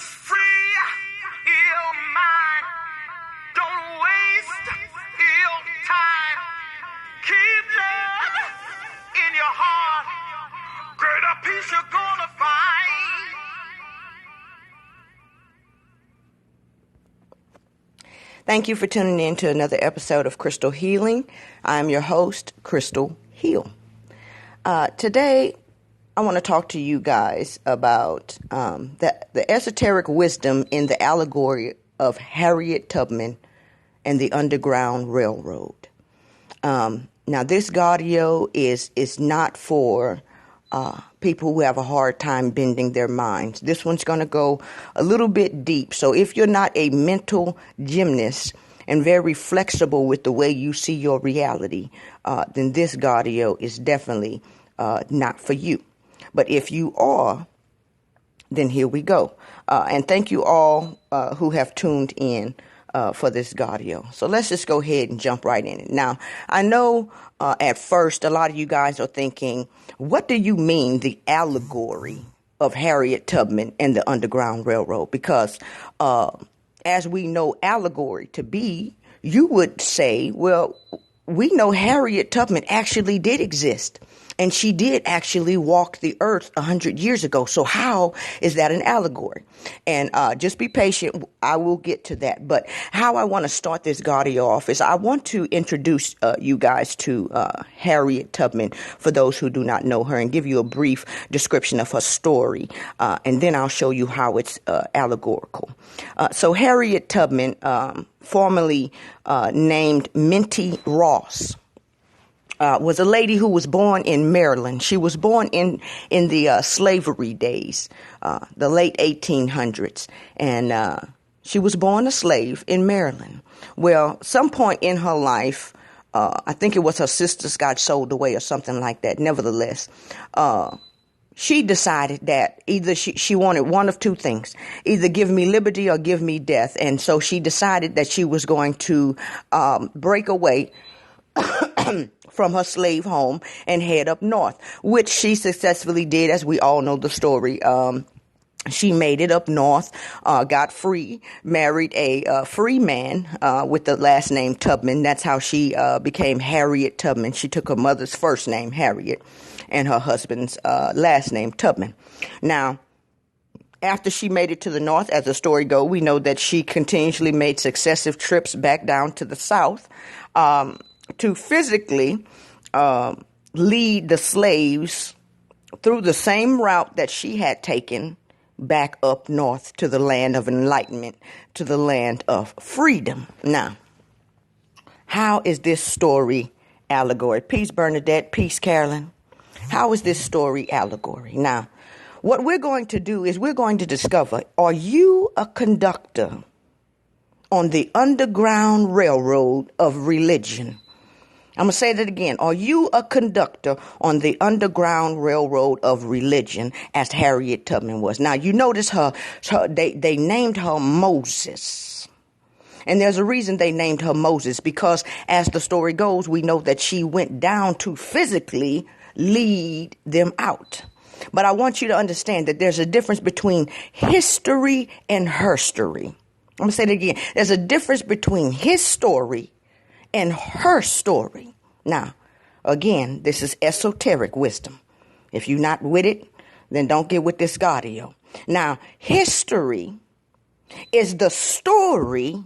free your mind. Don't waste your time. Keep love in your heart. Greater peace you're gonna find. Thank you for tuning in to another episode of Crystal Healing. I'm your host, Crystal Heal. Today, I want to talk to you guys about the esoteric wisdom in the allegory of Harriet Tubman and the Underground Railroad. Now, this audio is not for people who have a hard time bending their minds. This one's going to go a little bit deep. So if you're not a mental gymnast and very flexible with the way you see your reality, then this audio is definitely not for you. But if you are, then here we go. And thank you all who have tuned in for this audio. So let's just go ahead and jump right in it. Now, I know at first a lot of you guys are thinking, what do you mean the allegory of Harriet Tubman and the Underground Railroad? Because as we know allegory to be, you would say, well, we know Harriet Tubman actually did exist. And she did actually walk the earth 100 years ago. So how is that an allegory? And just be patient. I will get to that. But how I want to start this audio off is I want to introduce you guys to Harriet Tubman, for those who do not know her, and give you a brief description of her story. And then I'll show you how it's allegorical. So Harriet Tubman, formerly named Minty Ross, was a lady who was born in Maryland. She was born in the slavery days, the late 1800s, and she was born a slave in Maryland. Well, some point in her life, I think it was her sisters got sold away or something like that. Nevertheless, she decided that either she wanted one of two things, either give me liberty or give me death. And so she decided that she was going to break away from her slave home and head up north, which she successfully did, as we all know the story. She made it up north, got free, married a free man with the last name Tubman. That's how she became Harriet Tubman. She took her mother's first name, Harriet, and her husband's last name, Tubman. Now, after she made it to the north, as the story goes, we know that she continuously made successive trips back down to the south to physically lead the slaves through the same route that she had taken back up north to the land of enlightenment, to the land of freedom. Now, how is this story allegory? Peace, Bernadette. Peace, Carolyn. How is this story allegory? Now, what we're going to do is we're going to discover, are you a conductor on the Underground Railroad of religion? I'm going to say that again. Are you a conductor on the Underground Railroad of religion, as Harriet Tubman was? Now, you notice they named her Moses. And there's a reason they named her Moses, because as the story goes, we know that she went down to physically lead them out. But I want you to understand that there's a difference between history and herstory. I'm going to say it again. There's a difference between his story and her story. Now, again, this is esoteric wisdom. If you're not with it, then don't get with this audio. Now, history is the story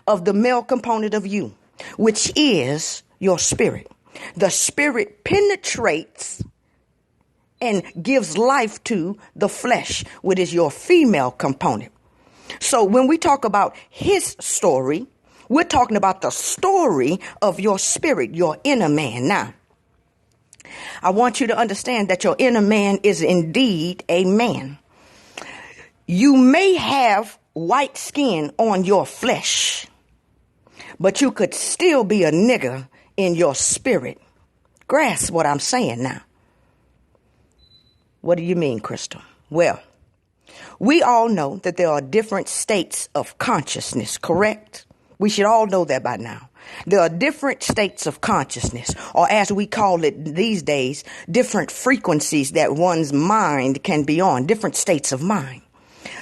of the male component of you, which is your spirit. The spirit penetrates and gives life to the flesh, which is your female component. So when we talk about his story, we're talking about the story of your spirit, your inner man. Now, I want you to understand that your inner man is indeed a man. You may have white skin on your flesh, but you could still be a nigger in your spirit. Grasp what I'm saying now. What do you mean, Crystal? Well, we all know that there are different states of consciousness, correct? We should all know that by now. There are different states of consciousness, or as we call it these days, different frequencies that one's mind can be on, different states of mind.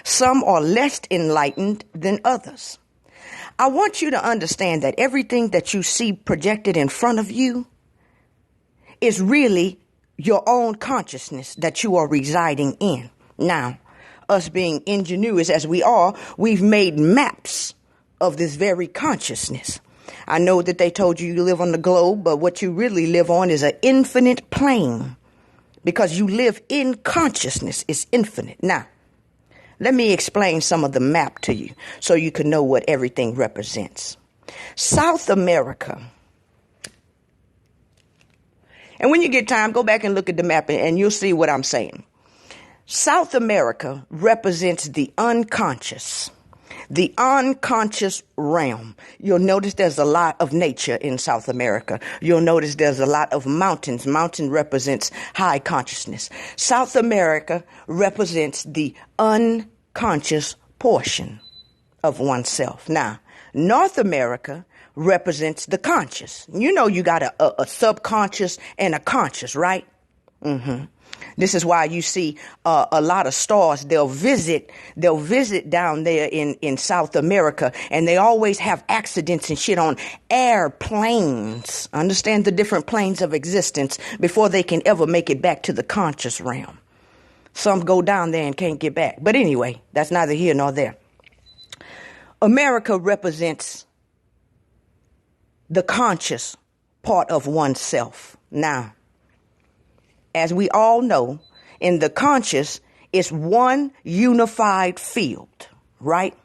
Some are less enlightened than others. I want you to understand that everything that you see projected in front of you is really your own consciousness that you are residing in. Now, us being ingenuous as we are, we've made maps of this very consciousness. I know that they told you you live on the globe, but what you really live on is an infinite plane, because you live in consciousness. It's infinite. Now, let me explain some of the map to you so you can know what everything represents. South America. And when you get time, go back and look at the map and you'll see what I'm saying. South America represents the unconscious realm. You'll notice there's a lot of nature in South America. You'll notice there's a lot of mountains. Mountain represents high consciousness. South America represents the unconscious portion of oneself. Now, North America represents the conscious. You know, you got a subconscious and a conscious, right? This is why you see a lot of stars. They'll visit down there in South America, and they always have accidents and shit on airplanes. Understand the different planes of existence before they can ever make it back to the conscious realm. Some go down there and can't get back. But anyway, that's neither here nor there. America represents the conscious part of oneself. Now, as we all know, in the conscious, it's one unified field, right?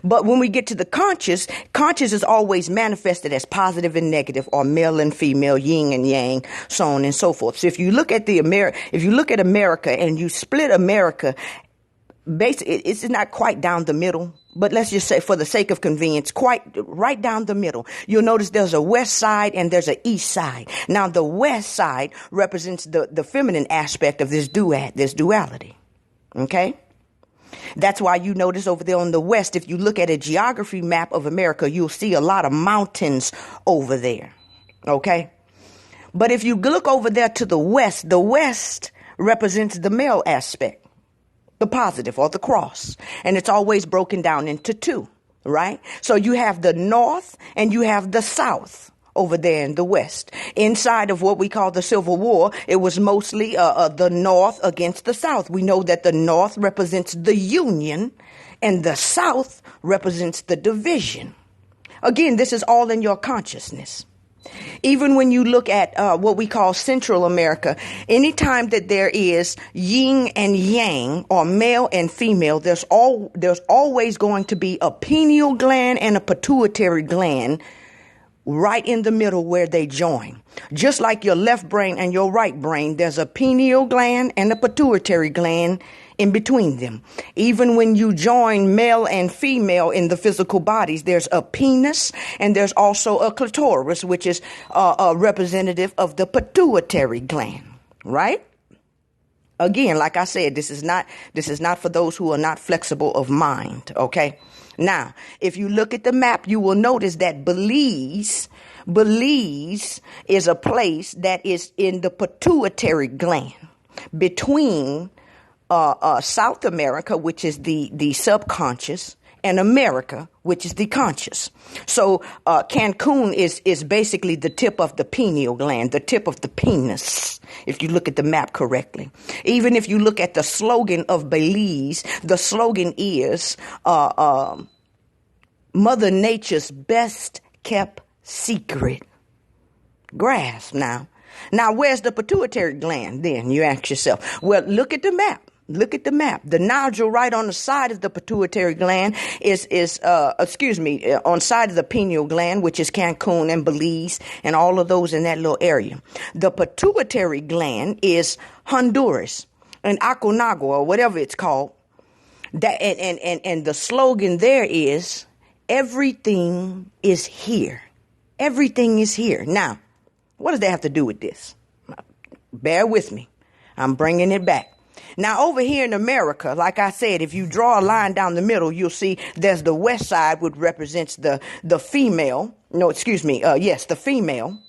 But when we get to the conscious is always manifested as positive and negative, or male and female, yin and yang, so on and so forth. So if you look at America and you split America, basically it's not quite down the middle, but let's just say for the sake of convenience, quite right down the middle. You'll notice there's a west side and there's an east side. Now the west side represents the feminine aspect of this duality. Okay? That's why you notice over there on the west, if you look at a geography map of America, you'll see a lot of mountains over there. Okay? But if you look over there to the west represents the male aspect. The positive, or the cross. And it's always broken down into two, right? So you have the north and you have the south over there in the west. Inside of what we call the Civil War, it was mostly the north against the south. We know that the north represents the union and the south represents the division. Again, this is all in your consciousness. Even when you look at what we call Central America, anytime that there is yin and yang, or male and female, there's always going to be a pineal gland and a pituitary gland right in the middle where they join. Just like your left brain and your right brain, there's a pineal gland and a pituitary gland in between them. Even when you join male and female in the physical bodies, there's a penis and there's also a clitoris, which is a representative of the pituitary gland, right? Again, like I said, this is not for those who are not flexible of mind, okay? Now, if you look at the map, you will notice that Belize is a place that is in the pituitary gland between South America, which is the subconscious, and America, which is the conscious. So Cancun is basically the tip of the pineal gland, the tip of the penis, if you look at the map correctly. Even if you look at the slogan of Belize, the slogan is Mother Nature's best kept secret. Grasp now. Now, where's the pituitary gland then? You ask yourself. Well, look at the map. Look at the map. The nodule right on the side of the pituitary gland is on side of the pineal gland, which is Cancun and Belize and all of those in that little area. The pituitary gland is Honduras and Aconagua, or whatever it's called. That and the slogan there is everything is here. Everything is here. Now, what does that have to do with this? Bear with me. I'm bringing it back. Now, over here in America, like I said, if you draw a line down the middle, you'll see there's the west side, which represents the female. The female.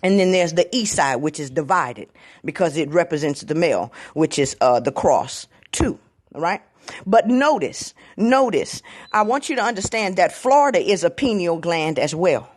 And then there's the east side, which is divided because it represents the male, which is the cross, too. right? But notice, I want you to understand that Florida is a pineal gland as well.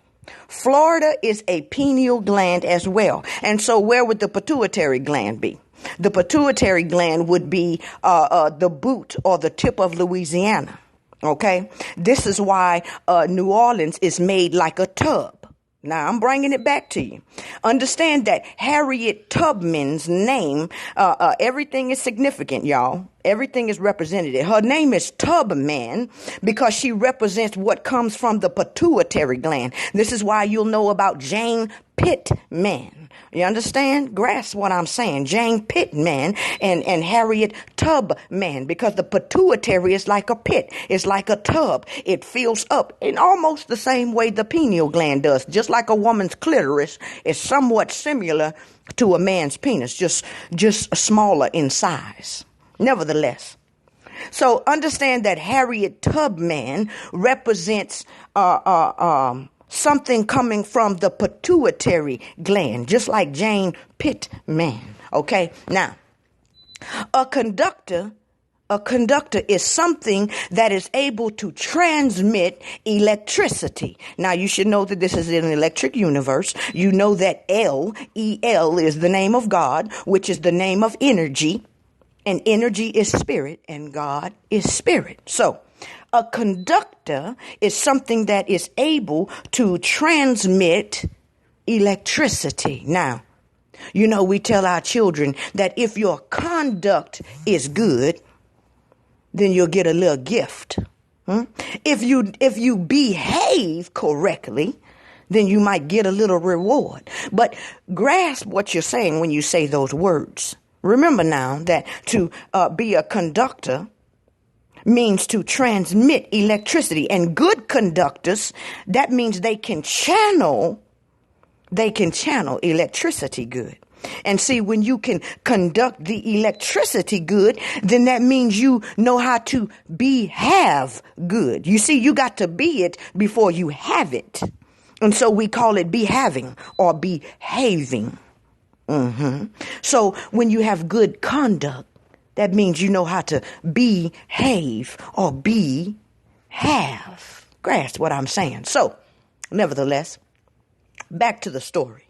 Florida is a pineal gland as well. And so where would the pituitary gland be? The pituitary gland would be the boot or the tip of Louisiana. Okay, this is why New Orleans is made like a tub. Now, I'm bringing it back to you. Understand that Harriet Tubman's name, everything is significant, y'all. Everything is representative. Her name is Tubman because she represents what comes from the pituitary gland. This is why you'll know about Jane Pittman. You understand? Grasp what I'm saying. Jane Pittman and Harriet Tubman, because the pituitary is like a pit. It's like a tub. It fills up in almost the same way the pineal gland does. Just like a woman's clitoris is somewhat similar to a man's penis, just smaller in size. Nevertheless, so understand that Harriet Tubman represents something coming from the pituitary gland, just like Jane Pittman. Okay, now a conductor is something that is able to transmit electricity. Now, you should know that this is an electric universe. You know that El is the name of God, which is the name of energy. And energy is spirit, and God is spirit. So, a conductor is something that is able to transmit electricity. Now, you know, we tell our children that if your conduct is good, then you'll get a little gift. If you behave correctly, then you might get a little reward. But grasp what you're saying when you say those words. Remember now that to be a conductor means to transmit electricity. And good conductors, that means they can channel electricity good. And see, when you can conduct the electricity good, then that means you know how to behave good. You see, you got to be it before you have it. And so we call it behaving or behaving. So when you have good conduct, that means you know how to behave or have. Grasp what I'm saying. So, nevertheless, back to the story.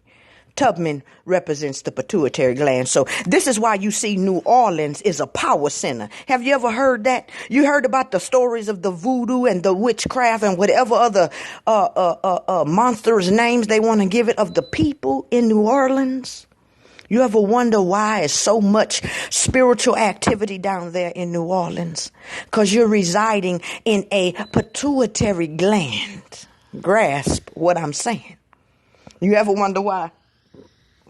Tubman represents the pituitary gland. So this is why you see New Orleans is a power center. Have you ever heard that? You heard about the stories of the voodoo and the witchcraft and whatever other monsters names they want to give it of the people in New Orleans? You ever wonder why is so much spiritual activity down there in New Orleans? Because you're residing in a pituitary gland. Grasp what I'm saying. You ever wonder why?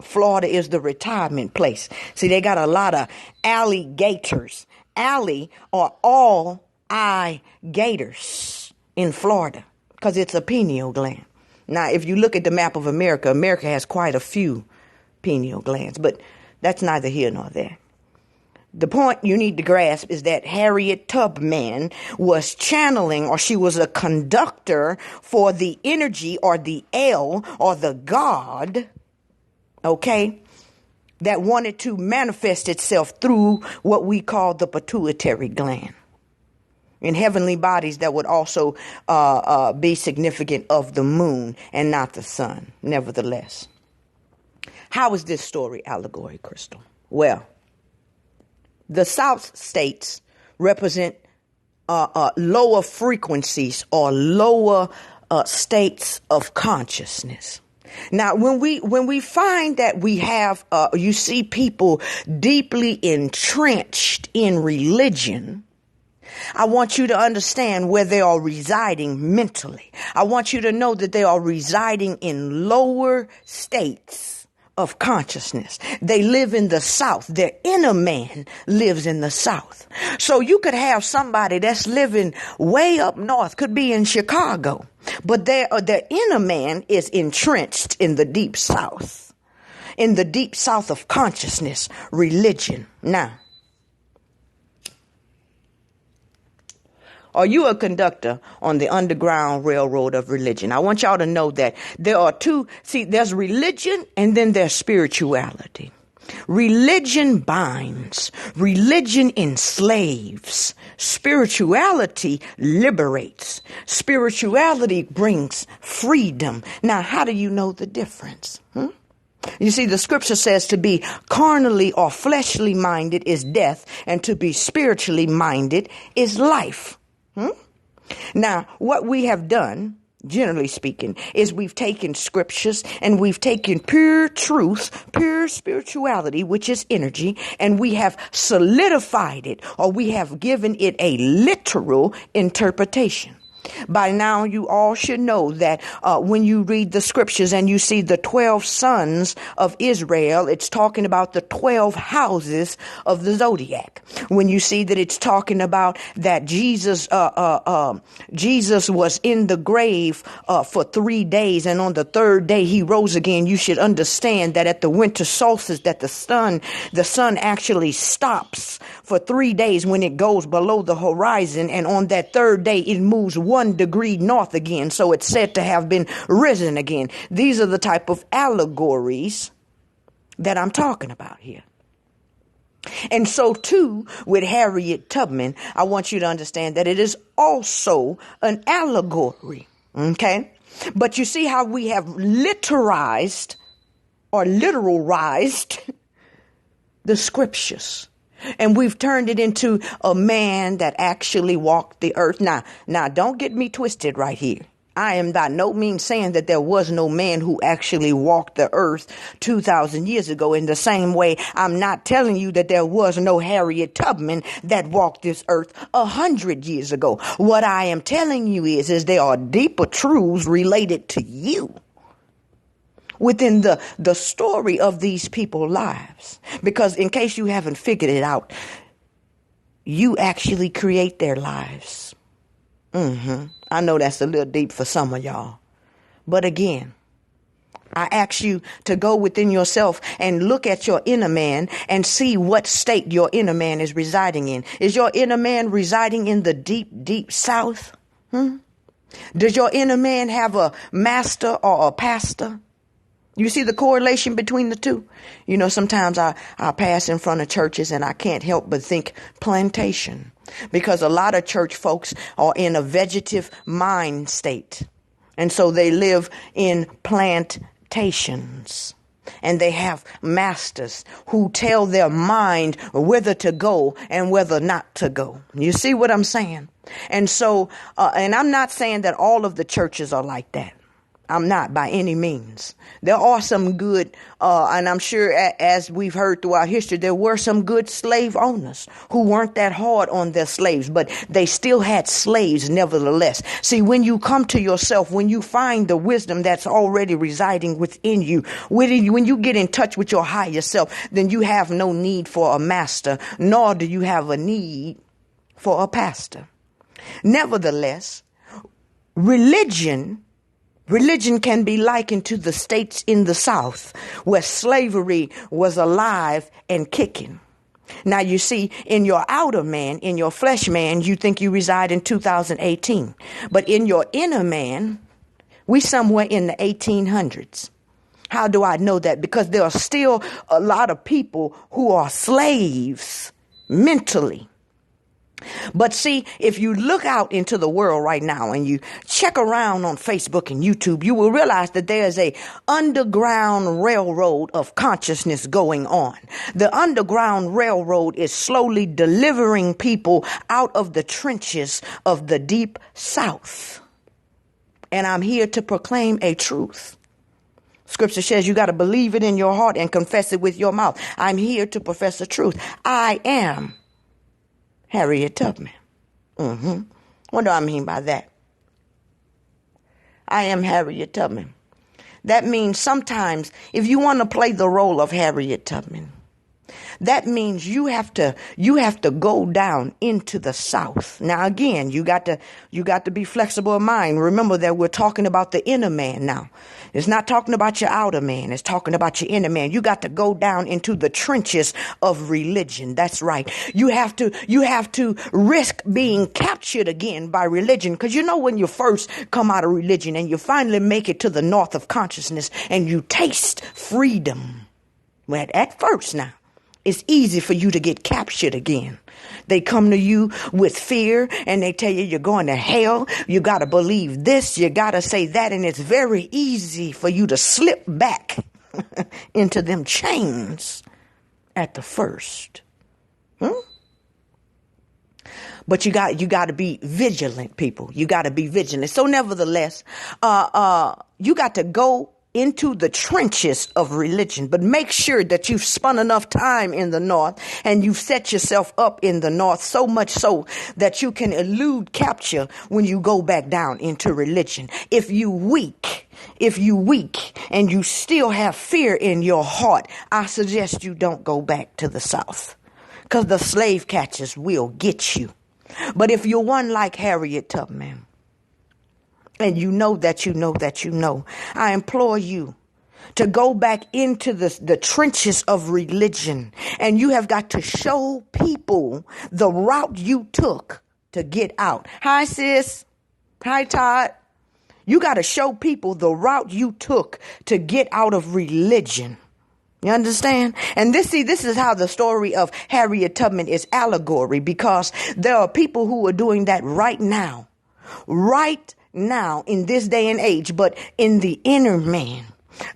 Florida is the retirement place. See, they got a lot of alligators. Alley are all eye gators in Florida because it's a pineal gland. Now, if you look at the map of America, America has quite a few pineal glands, but that's neither here nor there. The point you need to grasp is that Harriet Tubman was channeling, or she was a conductor for the energy or the El or the God, okay, that wanted to manifest itself through what we call the pituitary gland. In heavenly bodies that would also be significant of the moon and not the sun, nevertheless. How is this story allegory, Crystal? Well, the South states represent lower frequencies or lower states of consciousness. Now, when we find that we have, you see people deeply entrenched in religion, I want you to understand where they are residing mentally. I want you to know that they are residing in lower states of consciousness. They live in the South. Their inner man lives in the South. So you could have somebody that's living way up north, could be in Chicago, but their inner man is entrenched in the deep South, in the deep South of consciousness, religion. Now, are you a conductor on the Underground Railroad of religion? I want y'all to know that there are two. See, there's religion and then there's spirituality. Religion binds. Religion enslaves. Spirituality liberates. Spirituality brings freedom. Now, how do you know the difference? You see, the scripture says to be carnally or fleshly minded is death, and to be spiritually minded is life. Now, what we have done, generally speaking, is we've taken scriptures and we've taken pure truth, pure spirituality, which is energy, and we have solidified it, or we have given it a literal interpretation. By now, you all should know that when you read the scriptures and you see the 12 sons of Israel, it's talking about the 12 houses of the zodiac. When you see that it's talking about that Jesus was in the grave for 3 days, and on the third day he rose again, you should understand that at the winter solstice that the sun actually stops for 3 days when it goes below the horizon, and on that third day it moves 1 degree north again. So it's said to have been risen again. These are the type of allegories that I'm talking about here. And so too with Harriet Tubman, I want you to understand that it is also an allegory. Okay. But you see how we have literalized the scriptures. And we've turned it into a man that actually walked the earth. Now, don't get me twisted right here. I am by no means saying that there was no man who actually walked the earth 2,000 years ago. In the same way, I'm not telling you that there was no Harriet Tubman that walked this earth 100 years ago. What I am telling you is there are deeper truths related to you within the story of these people's lives. Because in case you haven't figured it out, you actually create their lives. I know that's a little deep for some of y'all. But again, I ask you to go within yourself and look at your inner man and see what state your inner man is residing in. Is your inner man residing in the deep, deep south? Does your inner man have a master or a pastor? You see the correlation between the two? You know, sometimes I pass in front of churches and I can't help but think plantation, because a lot of church folks are in a vegetative mind state. And so they live in plantations, and they have masters who tell their mind whether to go and whether not to go. You see what I'm saying? And so, and I'm not saying that all of the churches are like that. I'm not by any means. There are some good, and I'm sure as we've heard throughout history, there were some good slave owners who weren't that hard on their slaves, but they still had slaves nevertheless. See, when you come to yourself, when you find the wisdom that's already residing within you, when you get in touch with your higher self, then you have no need for a master, nor do you have a need for a pastor. Nevertheless, religion can be likened to the states in the South where slavery was alive and kicking. Now, you see, in your outer man, in your flesh man, you think you reside in 2018. But in your inner man, we somewhere in the 1800s. How do I know that? Because there are still a lot of people who are slaves mentally. But see, if you look out into the world right now and you check around on Facebook and YouTube, you will realize that there is a underground railroad of consciousness going on. The underground railroad is slowly delivering people out of the trenches of the deep South. And I'm here to proclaim a truth. Scripture says you got to believe it in your heart and confess it with your mouth. I'm here to profess the truth. I am Harriet Tubman. What do I mean by that? I am Harriet Tubman. That means sometimes if you want to play the role of Harriet Tubman, that means you have to go down into the South. Now, again, you got to be flexible in mind. Remember that we're talking about the inner man now. It's not talking about your outer man. It's talking about your inner man. You got to go down into the trenches of religion. That's right. You have to risk being captured again by religion. Because you know when you first come out of religion and you finally make it to the north of consciousness and you taste freedom. Well, at first now, it's easy for you to get captured again. They come to you with fear and they tell you you're going to hell. You got to believe this. You got to say that. And it's very easy for you to slip back into them chains at the first. But you got to be vigilant, people. You got to be vigilant. So nevertheless, you got to go into the trenches of religion, but make sure that you've spent enough time in the north and you've set yourself up in the north so much so that you can elude capture when you go back down into religion. If you weak and you still have fear in your heart, I suggest you don't go back to the south, because the slave catchers will get you. But if you're one like Harriet Tubman, and you know, I implore you to go back into the trenches of religion. And you have got to show people the route you took to get out. Hi, sis. Hi, Todd. You got to show people the route you took to get out of religion. You understand? And this is how the story of Harriet Tubman is allegory, because there are people who are doing that right now in this day and age, but in the inner man.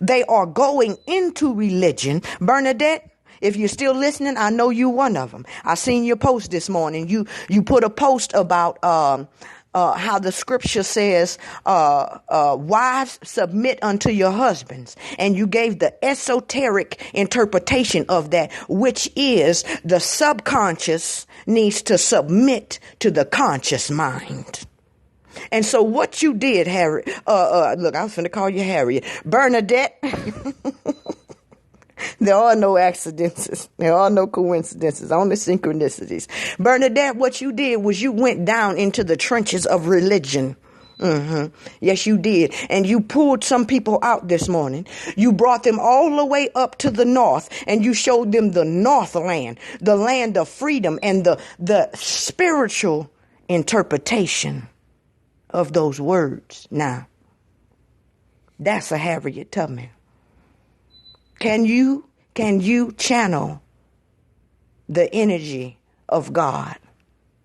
They are going into religion. Bernadette, if you're still listening, I know you one of them. I seen your post this morning. You put a post about how the scripture says, wives, submit unto your husbands. And you gave the esoteric interpretation of that, which is the subconscious needs to submit to the conscious mind. And so what you did, Harriet, look, I was finna call you Harriet. Bernadette, there are no accidents. There are no coincidences, only synchronicities. Bernadette, what you did was you went down into the trenches of religion. Yes, you did. And you pulled some people out this morning. You brought them all the way up to the north, and you showed them the Northland, the land of freedom, and the spiritual interpretation of those words. Now, that's a Harriet Tubman. Can you channel the energy of God?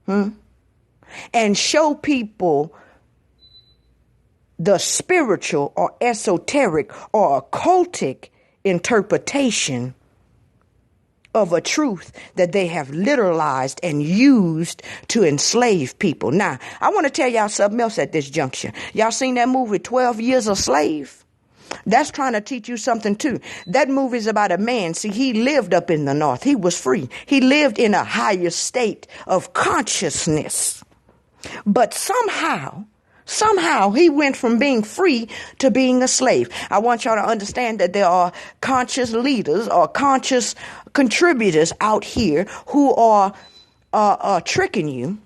And show people the spiritual or esoteric or occultic interpretation of a truth that they have literalized and used to enslave people. Now, I want to tell y'all something else at this juncture. Y'all seen that movie 12 Years a Slave? That's trying to teach you something too. That movie is about a man. See, he lived up in the north. He was free. He lived in a higher state of consciousness. But somehow he went from being free to being a slave. I want y'all to understand that there are conscious leaders or conscious contributors out here who are tricking you.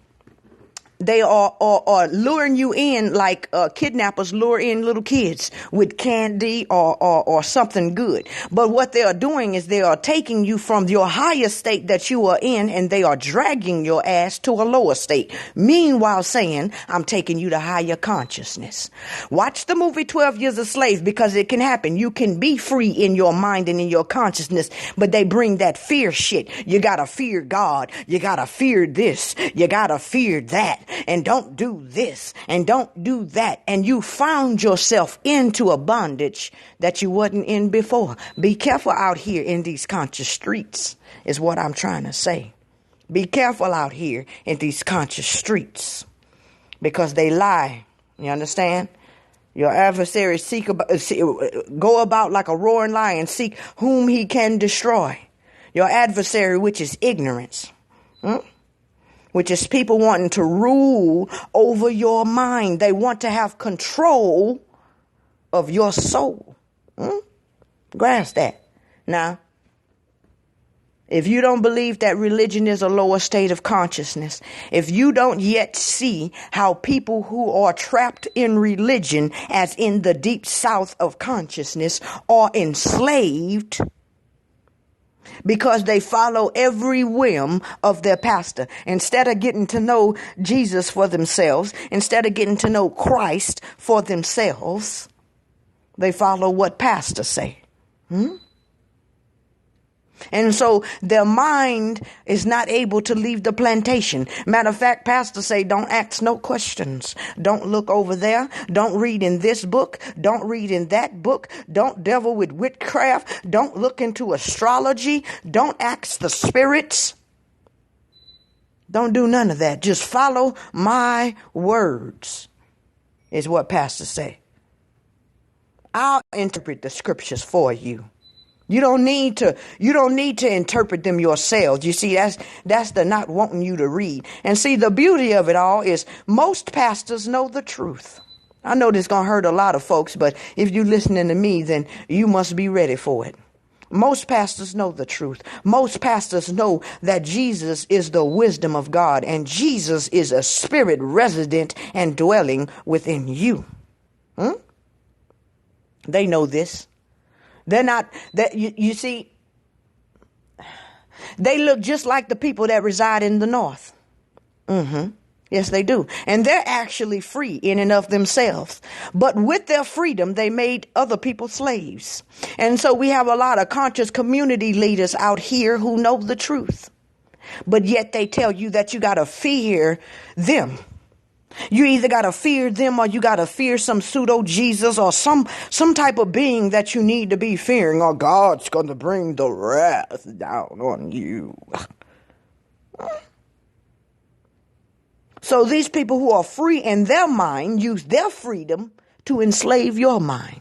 They are luring you in like kidnappers lure in little kids with candy or something good. But what they are doing is they are taking you from your higher state that you are in, and they are dragging your ass to a lower state. Meanwhile saying, I'm taking you to higher consciousness. Watch the movie 12 Years a Slave, because it can happen. You can be free in your mind and in your consciousness, but they bring that fear shit. You gotta fear God. You gotta fear this. You gotta fear that. And don't do this and don't do that. And you found yourself into a bondage that you wasn't in before. Be careful out here in these conscious streets is what I'm trying to say. Be careful out here in these conscious streets, because they lie. You understand? Your adversary go about like a roaring lion, seek whom he can destroy. Your adversary, which is ignorance. Which is people wanting to rule over your mind. They want to have control of your soul. Grasp that. Now, if you don't believe that religion is a lower state of consciousness, if you don't yet see how people who are trapped in religion, as in the deep south of consciousness, are enslaved because they follow every whim of their pastor. Instead of getting to know Jesus for themselves, instead of getting to know Christ for themselves, they follow what pastors say. And so their mind is not able to leave the plantation. Matter of fact, pastors say, don't ask no questions. Don't look over there. Don't read in this book. Don't read in that book. Don't devil with witchcraft. Don't look into astrology. Don't ask the spirits. Don't do none of that. Just follow my words, is what pastors say. I'll interpret the scriptures for you. You don't need to interpret them yourselves. You see, that's the not wanting you to read. And see, the beauty of it all is most pastors know the truth. I know this is going to hurt a lot of folks, but if you're listening to me, then you must be ready for it. Most pastors know the truth. Most pastors know that Jesus is the wisdom of God, and Jesus is a spirit resident and dwelling within you. They know this. They're not that you see, they look just like the people that reside in the north. Yes, they do. And they're actually free in and of themselves. But with their freedom, they made other people slaves. And so we have a lot of conscious community leaders out here who know the truth. But yet they tell you that you got to fear them. You either got to fear them or you got to fear some pseudo Jesus or some type of being that you need to be fearing, or God's going to bring the wrath down on you. So these people who are free in their mind use their freedom to enslave your mind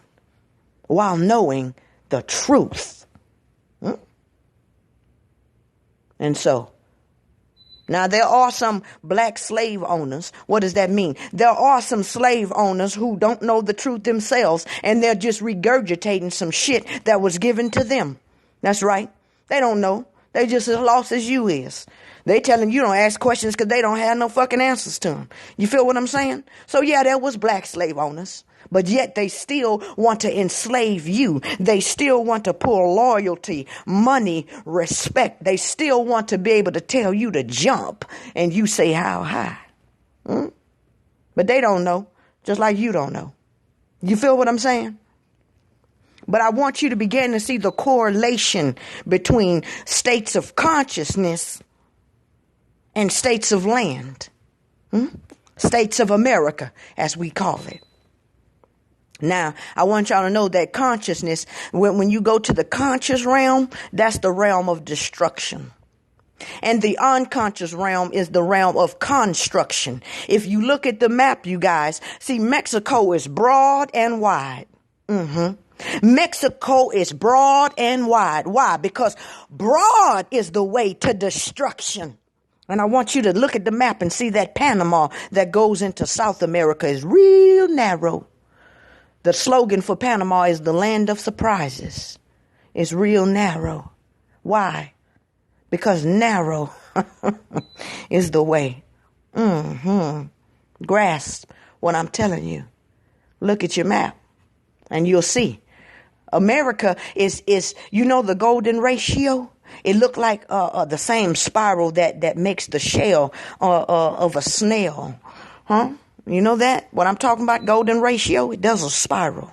while knowing the truth. And so, now, there are some black slave owners. What does that mean? There are some slave owners who don't know the truth themselves, and they're just regurgitating some shit that was given to them. That's right. They don't know. They just as lost as you is. They telling you don't ask questions because they don't have no fucking answers to them. You feel what I'm saying? So, yeah, there was black slave owners. But yet they still want to enslave you. They still want to pull loyalty, money, respect. They still want to be able to tell you to jump and you say how high. But they don't know, just like you don't know. You feel what I'm saying? But I want you to begin to see the correlation between states of consciousness and states of land. States of America, as we call it. Now, I want y'all to know that consciousness, when you go to the conscious realm, that's the realm of destruction. And the unconscious realm is the realm of construction. If you look at the map, you guys, see Mexico is broad and wide. Mexico is broad and wide. Why? Because broad is the way to destruction. And I want you to look at the map and see that Panama that goes into South America is real narrow. The slogan for Panama is the land of surprises. It's real narrow. Why? Because narrow is the way. Grasp what I'm telling you. Look at your map and you'll see. America is you know the golden ratio? It looked like the same spiral that makes the shell of a snail. You know that? What I'm talking about, golden ratio, it does a spiral.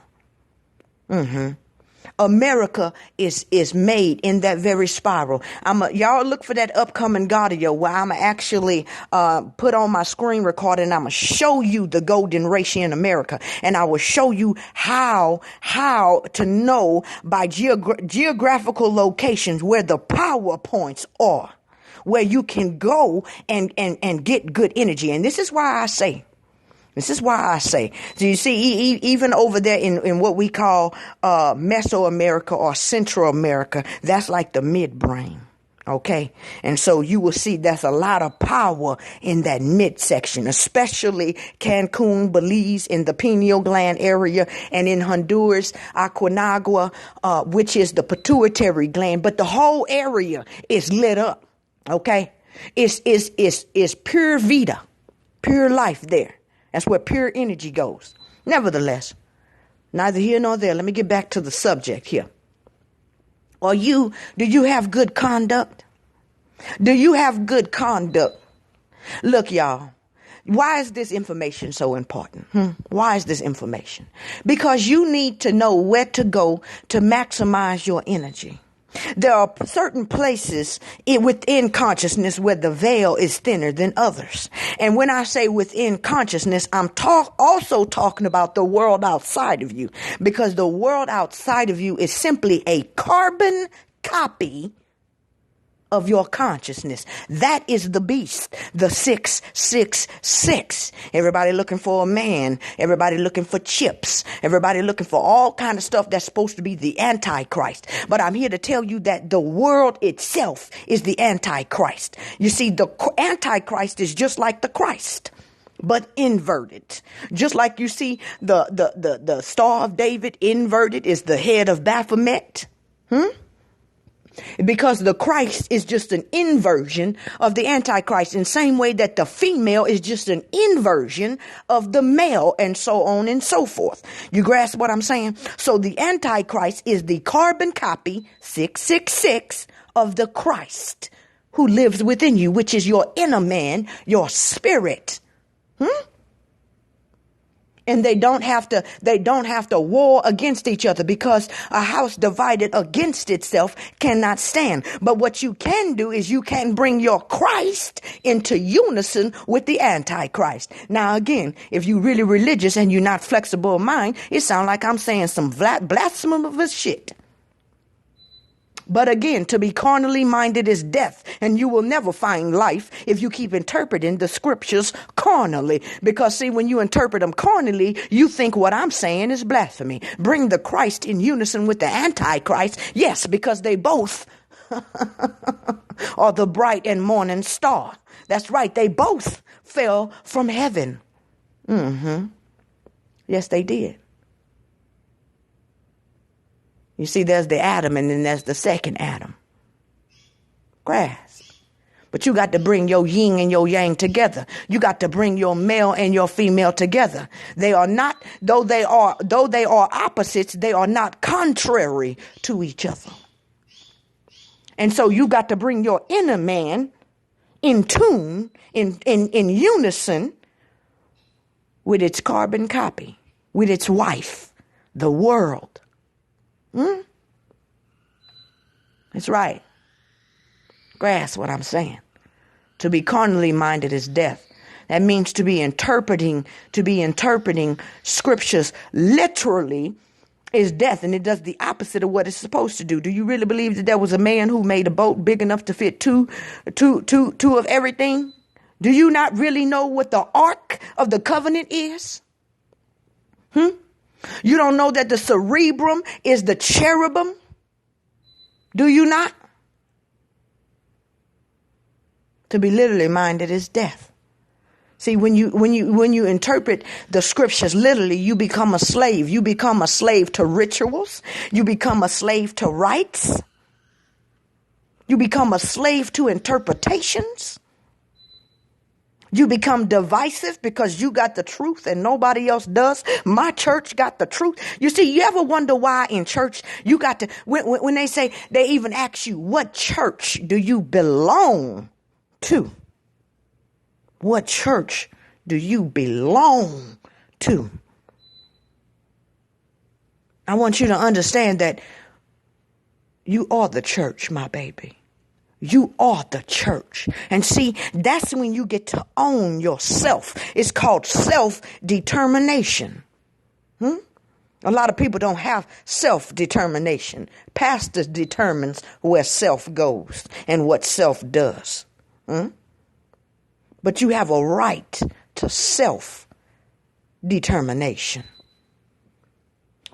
America is made in that very spiral. Y'all look for that upcoming Gaudio where I'm actually put on my screen recorder and I'm going to show you the golden ratio in America. And I will show you how to know by geographical locations where the power points are, where you can go and get good energy. And this is why I say, so you see, even over there in what we call Mesoamerica or Central America, that's like the midbrain. Okay. And so you will see there's a lot of power in that midsection, especially Cancun, Belize, in the pineal gland area, and in Honduras, Aquinagua, which is the pituitary gland. But the whole area is lit up. Okay. It's pure vita, pure life there. That's where pure energy goes. Nevertheless, neither here nor there. Let me get back to the subject here. Do you have good conduct? Do you have good conduct? Look, y'all, why is this information so important? Why is this information? Because you need to know where to go to maximize your energy. There are certain places within consciousness where the veil is thinner than others. And when I say within consciousness, I'm also talking about the world outside of you, because the world outside of you is simply a carbon copy of your consciousness. That is the beast, the 666. Everybody looking for a man, everybody looking for chips, everybody looking for all kind of stuff that's supposed to be the Antichrist. But I'm here to tell you that the world itself is the Antichrist. You see, the Antichrist is just like the Christ, but inverted. Just like you see the Star of David inverted is the head of Baphomet. Because the Christ is just an inversion of the Antichrist, in the same way that the female is just an inversion of the male, and so on and so forth. You grasp what I'm saying? So the Antichrist is the carbon copy, 666, of the Christ who lives within you, which is your inner man, your spirit. And they don't have to war against each other, because a house divided against itself cannot stand. But what you can do is you can bring your Christ into unison with the Antichrist. Now, again, if you're really religious and you're not flexible of mind, it sounds like I'm saying some blasphemous shit. But again, to be carnally minded is death, and you will never find life if you keep interpreting the scriptures carnally. Because see, when you interpret them carnally, you think what I'm saying is blasphemy. Bring the Christ in unison with the Antichrist. Yes, because they both are the bright and morning star. That's right. They both fell from heaven. Yes, they did. You see, there's the Adam, and then there's the second Adam. Grasp. But you got to bring your yin and your yang together. You got to bring your male and your female together. They are not, though they are opposites, they are not contrary to each other. And so you got to bring your inner man in tune, in unison with its carbon copy, with its wife, the world. That's right. Grasp what I'm saying. To be carnally minded is death. That means to be interpreting scriptures literally is death, and it does the opposite of what it's supposed to do. Do you really believe that there was a man who made a boat big enough to fit two of everything? Do you not really know what the Ark of the Covenant is? You don't know that the cerebrum is the cherubim? Do you not? To be literally minded is death. See, when you interpret the scriptures literally, you become a slave. You become a slave to rituals. You become a slave to rites. You become a slave to interpretations. You become divisive because you got the truth and nobody else does. My church got the truth. You see, you ever wonder why in church you got to, when they say, they even ask you, what church do you belong to? What church do you belong to? I want you to understand that you are the church, my baby. You are the church. And see, that's when you get to own yourself. It's called self-determination. A lot of people don't have self-determination. Pastor determines where self goes and what self does. But you have a right to self-determination.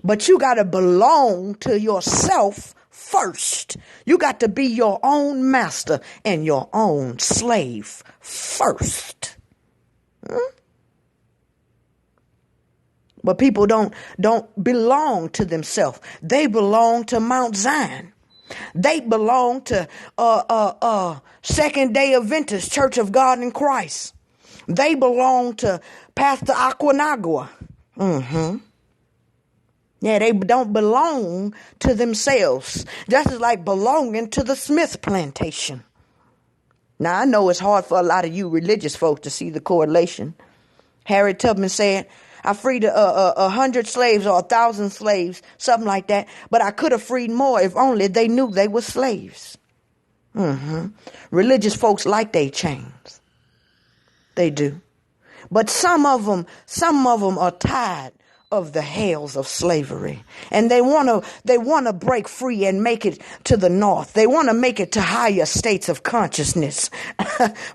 But you got to belong to yourself first. You got to be your own master and your own slave first. But people don't belong to themselves. They belong to Mount Zion. They belong to Second Day Adventist Church of God in Christ. They belong to Pastor Aquanagua. Yeah, they don't belong to themselves. Just as like belonging to the Smith plantation. Now, I know it's hard for a lot of you religious folks to see the correlation. Harriet Tubman said, I freed 100 slaves or 1,000 slaves, something like that. But I could have freed more if only they knew they were slaves. Religious folks like they chains. They do. But some of them are tired of the hells of slavery, and they want to break free and make it to the north. They want to make it to higher states of consciousness,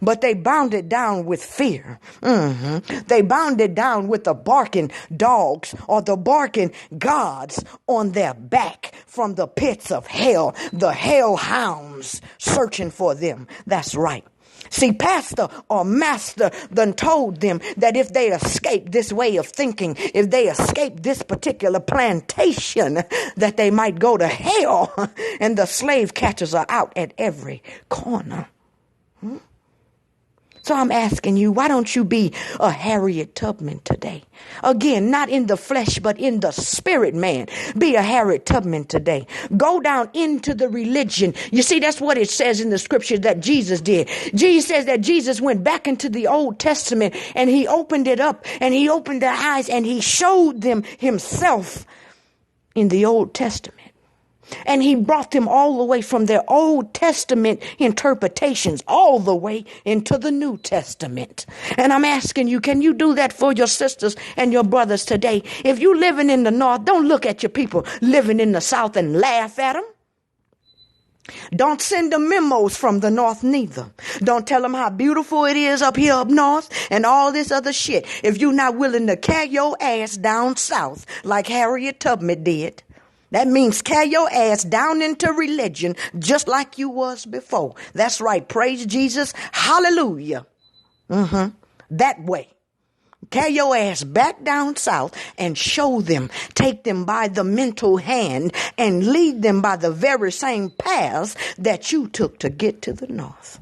but they bound it down with fear. They bound it down with the barking dogs or the barking gods on their back from the pits of hell, the hell hounds searching for them. That's right. See, pastor or master done told them that if they escape this way of thinking, if they escape this particular plantation, that they might go to hell. And the slave catchers are out at every corner. So I'm asking you, why don't you be a Harriet Tubman today? Again, not in the flesh, but in the spirit, man. Be a Harriet Tubman today. Go down into the religion. You see, that's what it says in the scripture that Jesus did. Jesus says that Jesus went back into the Old Testament and he opened it up and he opened their eyes and he showed them himself in the Old Testament. And he brought them all the way from their Old Testament interpretations all the way into the New Testament. And I'm asking you, can you do that for your sisters and your brothers today? If you living in the North, don't look at your people living in the South and laugh at them. Don't send them memos from the North neither. Don't tell them how beautiful it is up here up north and all this other shit. If you're not willing to carry your ass down south like Harriet Tubman did. That means carry your ass down into religion just like you was before. That's right. Praise Jesus. Hallelujah. That way. Carry your ass back down south and show them, take them by the mental hand and lead them by the very same paths that you took to get to the north.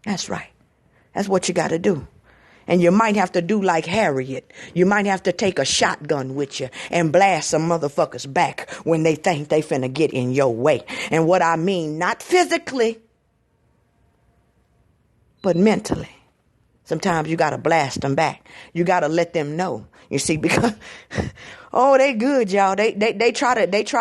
That's right. That's what you got to do. And you might have to do like Harriet. You might have to take a shotgun with you and blast some motherfuckers back when they think they finna get in your way. And what I mean, not physically, but mentally. Sometimes you got to blast them back. You got to let them know. You see, because, oh, they good, y'all. They try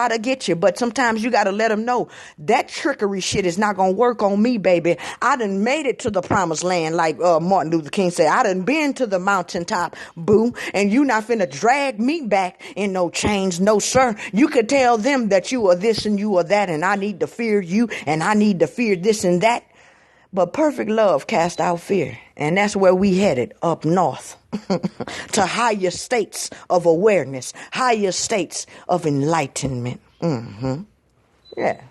to get you. But sometimes you got to let them know that trickery shit is not going to work on me, baby. I done made it to the promised land, like Martin Luther King said. I done been to the mountaintop, boo. And you not finna drag me back in no chains. No, sir. You could tell them that you are this and you are that. And I need to fear you. And I need to fear this and that. But perfect love cast out fear. And that's where we headed, up north, to higher states of awareness, higher states of enlightenment. Yeah.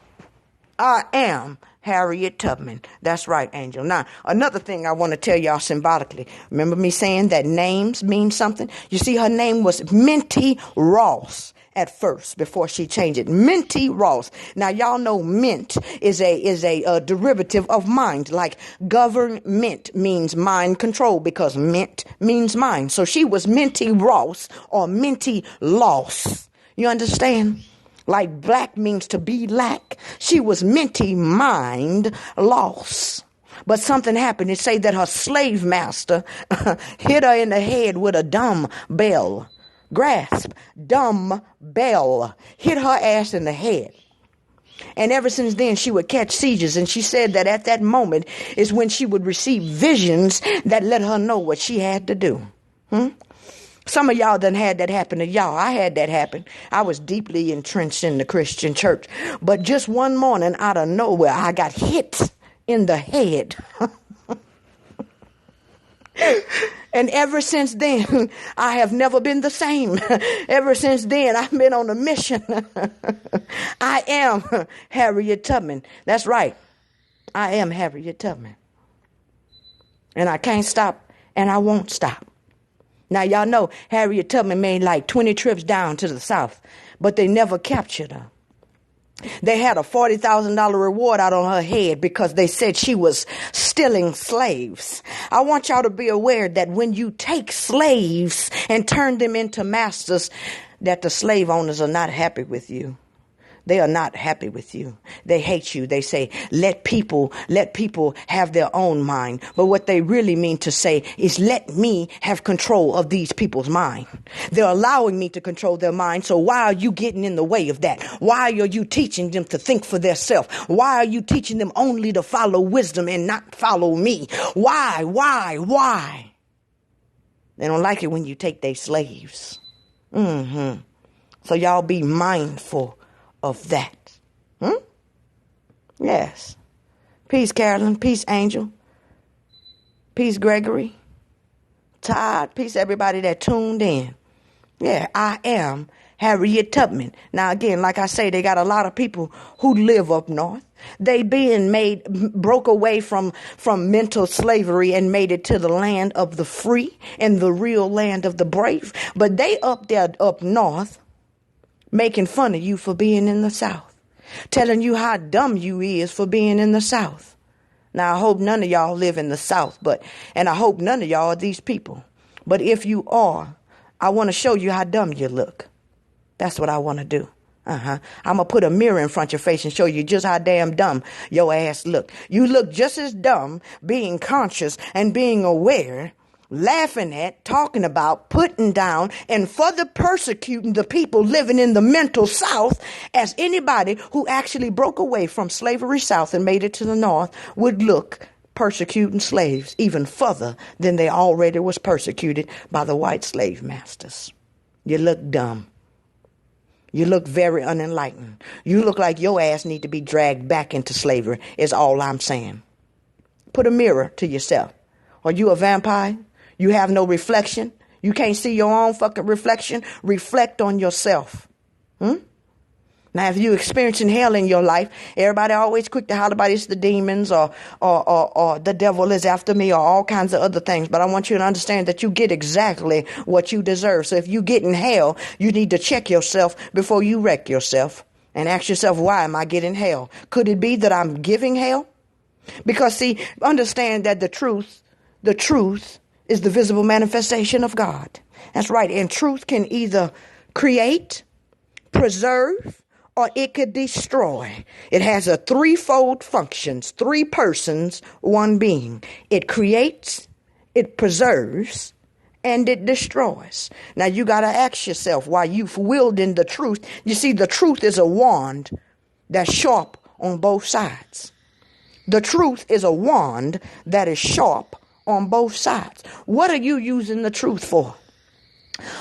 I am Harriet Tubman. That's right, Angel. Now, another thing I want to tell y'all symbolically. Remember me saying that names mean something? You see, her name was Minty Ross. At first, before she changed it, Minty Ross. Now, y'all know mint is a derivative of mind, like government means mind control because mint means mind. So she was Minty Ross or Minty Loss. You understand? Like black means to be lack. She was Minty Mind Loss. But something happened. It say that her slave master hit her in the head with a dumbbell. Grasp, dumbbell, hit her ass in the head. And ever since then, she would catch seizures. And she said that at that moment is when she would receive visions that let her know what she had to do. Some of y'all done had that happen to y'all. I had that happen. I was deeply entrenched in the Christian church. But just one morning out of nowhere, I got hit in the head. And ever since then, I have never been the same. Ever since then, I've been on a mission. I am Harriet Tubman. That's right. I am Harriet Tubman. And I can't stop and I won't stop. Now, y'all know Harriet Tubman made like 20 trips down to the South, but they never captured her. They had a $40,000 reward out on her head because they said she was stealing slaves. I want y'all to be aware that when you take slaves and turn them into masters, that the slave owners are not happy with you. They are not happy with you. They hate you. They say, let people have their own mind. But what they really mean to say is, let me have control of these people's mind. They're allowing me to control their mind. So why are you getting in the way of that? Why are you teaching them to think for themselves? Why are you teaching them only to follow wisdom and not follow me? Why? They don't like it when you take their slaves. So y'all be mindful of that. Yes. Peace, Carolyn. Peace, Angel. Peace, Gregory. Todd. Peace, everybody that tuned in. Yeah, I am Harriet Tubman. Now, again, like I say, they got a lot of people who live up north. They broke away from mental slavery and made it to the land of the free and the real land of the brave. But they up there up north making fun of you for being in the South, telling you how dumb you is for being in the South. Now, I hope none of y'all live in the South, and I hope none of y'all are these people. But if you are, I want to show you how dumb you look. That's what I want to do. I'm going to put a mirror in front of your face and show you just how damn dumb your ass look. You look just as dumb being conscious and being aware, laughing at, talking about, putting down, and further persecuting the people living in the mental South as anybody who actually broke away from slavery South and made it to the North would look, persecuting slaves even further than they already was persecuted by the white slave masters. You look dumb. You look very unenlightened. You look like your ass need to be dragged back into slavery is all I'm saying. Put a mirror to yourself. Are you a vampire? You have no reflection? You can't see your own fucking reflection? Reflect on yourself. Now, if you're experiencing hell in your life, everybody always quick to holler about it's the demons or the devil is after me or all kinds of other things. But I want you to understand that you get exactly what you deserve. So if you get in hell, you need to check yourself before you wreck yourself and ask yourself, why am I getting hell? Could it be that I'm giving hell? Because see, understand that the truth is the visible manifestation of God. That's right. And truth can either create, preserve, or it could destroy. It has a threefold functions, 3 persons, 1 being. It creates, it preserves, and it destroys. Now you got to ask yourself why you've wielding the truth. You see, the truth is a wand that's sharp on both sides. The truth is a wand that is sharp on both sides. What are you using the truth for?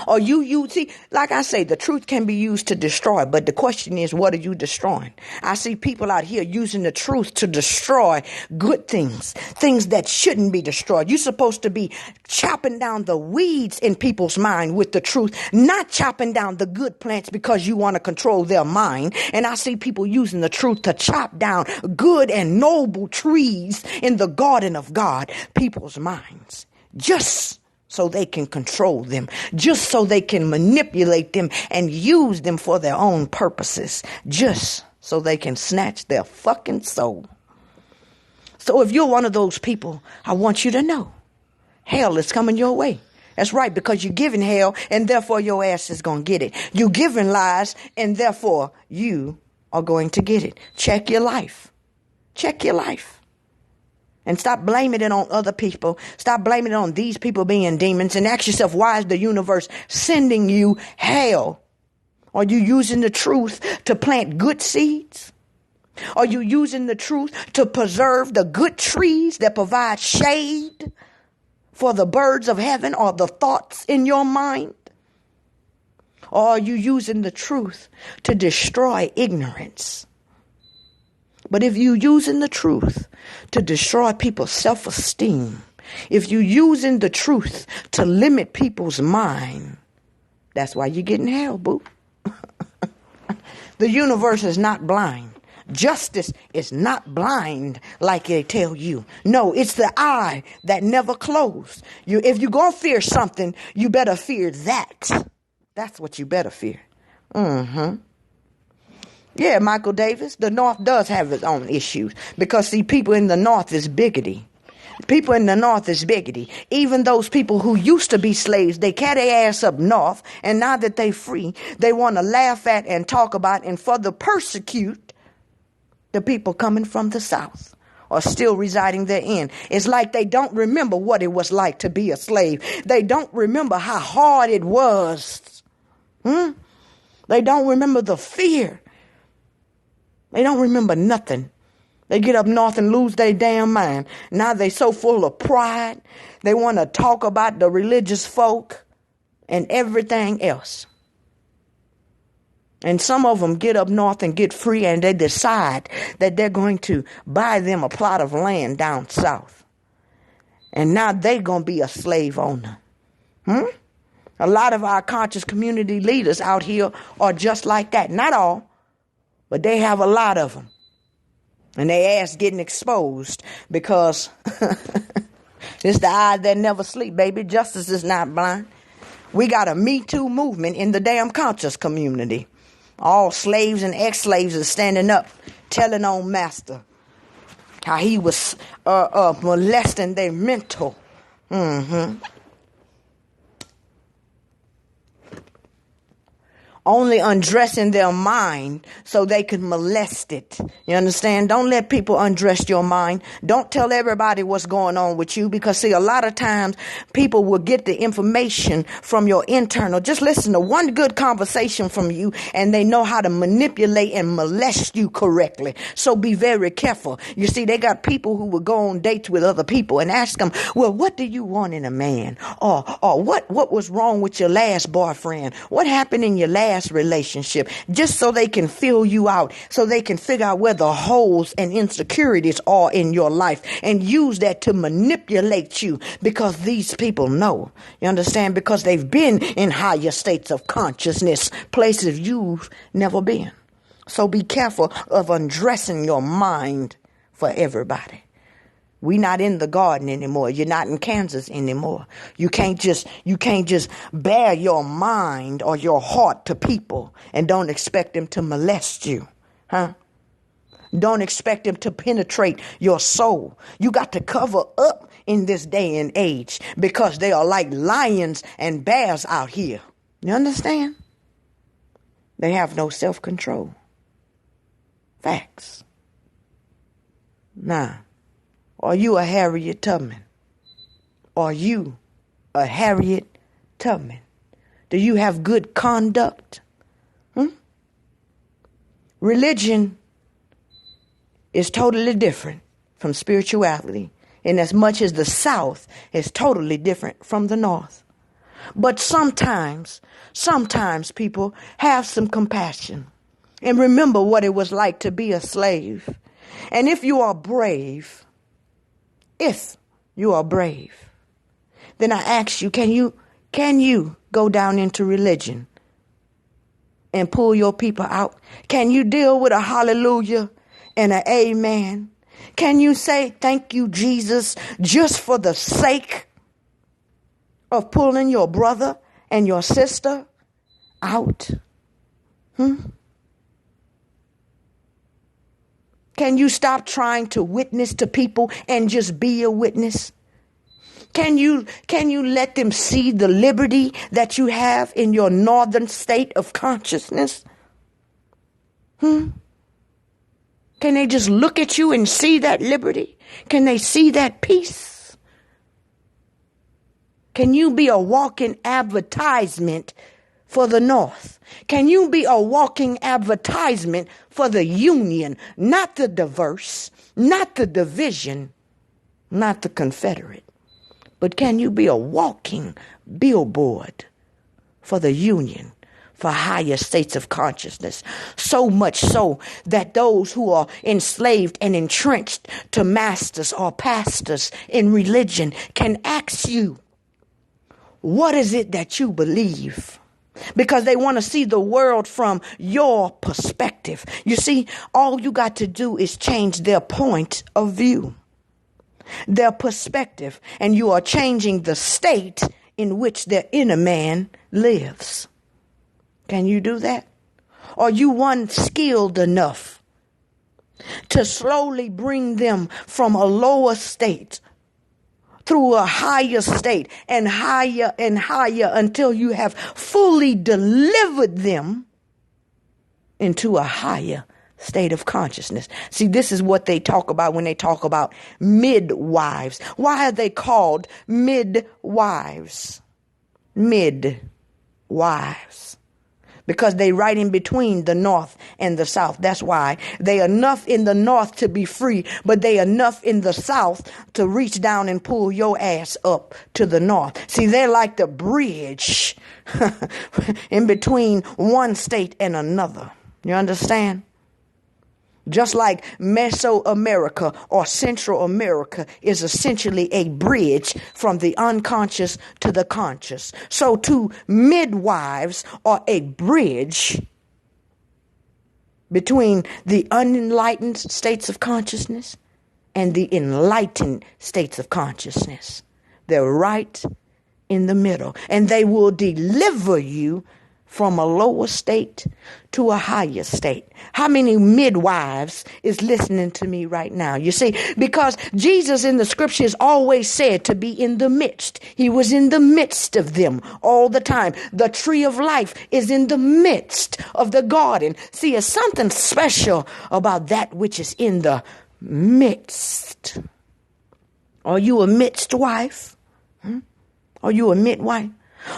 Or see, like I say, the truth can be used to destroy, but the question is, what are you destroying? I see people out here using the truth to destroy good things that shouldn't be destroyed. You're supposed to be chopping down the weeds in people's mind with the truth, not chopping down the good plants because you want to control their mind. And I see people using the truth to chop down good and noble trees in the garden of God, people's minds, just so they can control them, just so they can manipulate them and use them for their own purposes, just so they can snatch their fucking soul. So if you're one of those people, I want you to know hell is coming your way. That's right, because you're giving hell and therefore your ass is going to get it. You're giving lies and therefore you are going to get it. Check your life. Check your life. And stop blaming it on other people. Stop blaming it on these people being demons. And ask yourself, why is the universe sending you hell? Are you using the truth to plant good seeds? Are you using the truth to preserve the good trees that provide shade for the birds of heaven or the thoughts in your mind? Or are you using the truth to destroy ignorance? But if you're using the truth to destroy people's self-esteem, if you're using the truth to limit people's mind, that's why you're getting hell, boo. The universe is not blind. Justice is not blind like they tell you. No, it's the eye that never closed. If you're going to fear something, you better fear that. That's what you better fear. Yeah, Michael Davis, the North does have its own issues because, see, people in the North is bigoted. People in the North is biggity. Even those people who used to be slaves, they carry their ass up north, and now that they free, they want to laugh at and talk about and further persecute the people coming from the South or still residing therein. It's like they don't remember what it was like to be a slave. They don't remember how hard it was. They don't remember the fear. They don't remember nothing. They get up north and lose their damn mind. Now they so full of pride. They want to talk about the religious folk and everything else. And some of them get up north and get free, and they decide that they're going to buy them a plot of land down south. And now they're going to be a slave owner. A lot of our conscious community leaders out here are just like that. Not all, but they have a lot of them. And they ass getting exposed because it's the eye that never sleep, baby. Justice is not blind. We got a Me Too movement in the damn conscious community. All slaves and ex-slaves are standing up, telling on master how he was molesting their mental. Only undressing their mind so they can molest it. You understand? Don't let people undress your mind. Don't tell everybody what's going on with you, because see, a lot of times people will get the information from your internal. Just listen to one good conversation from you and they know how to manipulate and molest you correctly. So be very careful. You see, they got people who will go on dates with other people and ask them, well, what do you want in a man? Or what was wrong with your last boyfriend? What happened in your last relationship? Just so they can fill you out, so they can figure out where the holes and insecurities are in your life and use that to manipulate you, because these people know. You understand? Because they've been in higher states of consciousness, places you've never been. So be careful of undressing your mind for everybody. We're not in the garden anymore. You're not in Kansas anymore. You can't just bare your mind or your heart to people and don't expect them to molest you. Don't expect them to penetrate your soul. You got to cover up in this day and age, because they are like lions and bears out here. You understand? They have no self-control. Facts. Nah. Are you a Harriet Tubman? Are you a Harriet Tubman? Do you have good conduct? Religion is totally different from spirituality, in as much as the South is totally different from the North. But sometimes people have some compassion and remember what it was like to be a slave. And if you are brave, then I ask you, can you go down into religion and pull your people out? Can you deal with a hallelujah and an amen? Can you say thank you, Jesus, just for the sake of pulling your brother and your sister out? Can you stop trying to witness to people and just be a witness? Can you let them see the liberty that you have in your northern state of consciousness? Can they just look at you and see that liberty? Can they see that peace? Can you be a walking advertisement for the North? Can you be a walking advertisement for the union, not the diverse, not the division, not the Confederate, but can you be a walking billboard for the union, for higher states of consciousness? So much so that those who are enslaved and entrenched to masters or pastors in religion can ask you, what is it that you believe? Because they want to see the world from your perspective. You see, all you got to do is change their point of view, their perspective, and you are changing the state in which their inner man lives. Can you do that? Are you one skilled enough to slowly bring them from a lower state through a higher state and higher until you have fully delivered them into a higher state of consciousness. See, this is what they talk about when they talk about midwives. Why are they called midwives? Midwives. Because they right in between the north and the south. That's why they enough in the north to be free, but they enough in the south to reach down and pull your ass up to the north. See, they're like the bridge in between one state and another. You understand? Just like Mesoamerica or Central America is essentially a bridge from the unconscious to the conscious. So too, midwives are a bridge between the unenlightened states of consciousness and the enlightened states of consciousness. They're right in the middle, and they will deliver you from a lower state to a higher state. How many midwives is listening to me right now? You see, because Jesus in the scriptures always said to be in the midst. He was in the midst of them all the time. The tree of life is in the midst of the garden. See, there's something special about that which is in the midst. Are you a midst wife? Are you a midwife?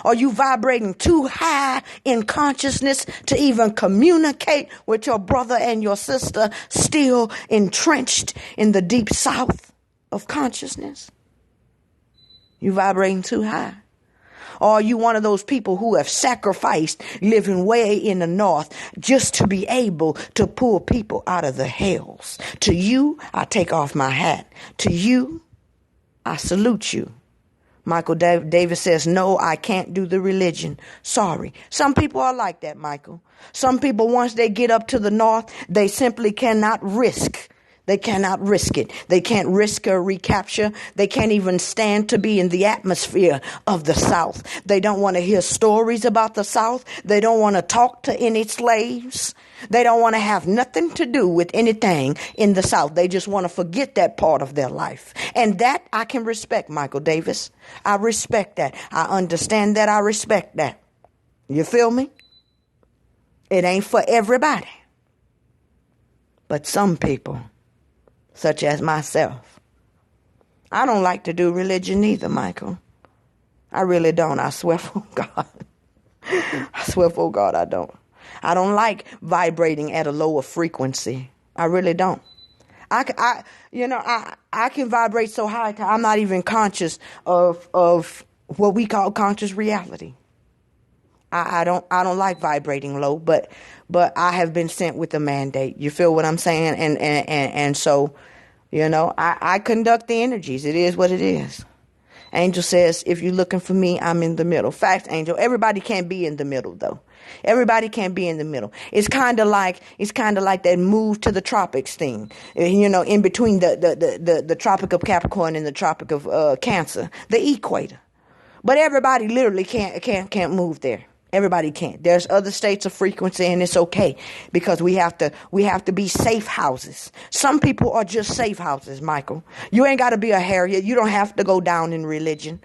Are you vibrating too high in consciousness to even communicate with your brother and your sister still entrenched in the deep south of consciousness? You vibrating too high? Or are you one of those people who have sacrificed living way in the north just to be able to pull people out of the hells? To you, I take off my hat. To you, I salute you. Michael Davis says, no, I can't do the religion. Sorry. Some people are like that, Michael. Some people, once they get up to the north, they simply cannot risk. They cannot risk it. They can't risk a recapture. They can't even stand to be in the atmosphere of the South. They don't want to hear stories about the South. They don't want to talk to any slaves. They don't want to have nothing to do with anything in the South. They just want to forget that part of their life. And that I can respect, Michael Davis. I respect that. I understand that. I respect that. You feel me? It ain't for everybody. But some people, such as myself, I don't like to do religion either, Michael. I really don't. I swear for God. I swear for God I don't. I don't like vibrating at a lower frequency. I really don't. I can vibrate so high I'm not even conscious of what we call conscious reality. I don't like vibrating low, but I have been sent with a mandate. You feel what I'm saying? And so, I conduct the energies. It is what it is. Angel says, if you're looking for me, I'm in the middle. Facts, Angel. Everybody can't be in the middle, though. Everybody can't be in the middle. It's kind of like that move to the tropics thing. In between the Tropic of Capricorn and the Tropic of Cancer, the equator. But everybody literally can't move there. Everybody can't. There's other states of frequency, and it's okay because we have to be safe houses. Some people are just safe houses, Michael. You ain't got to be a Harriet. You don't have to go down in religion.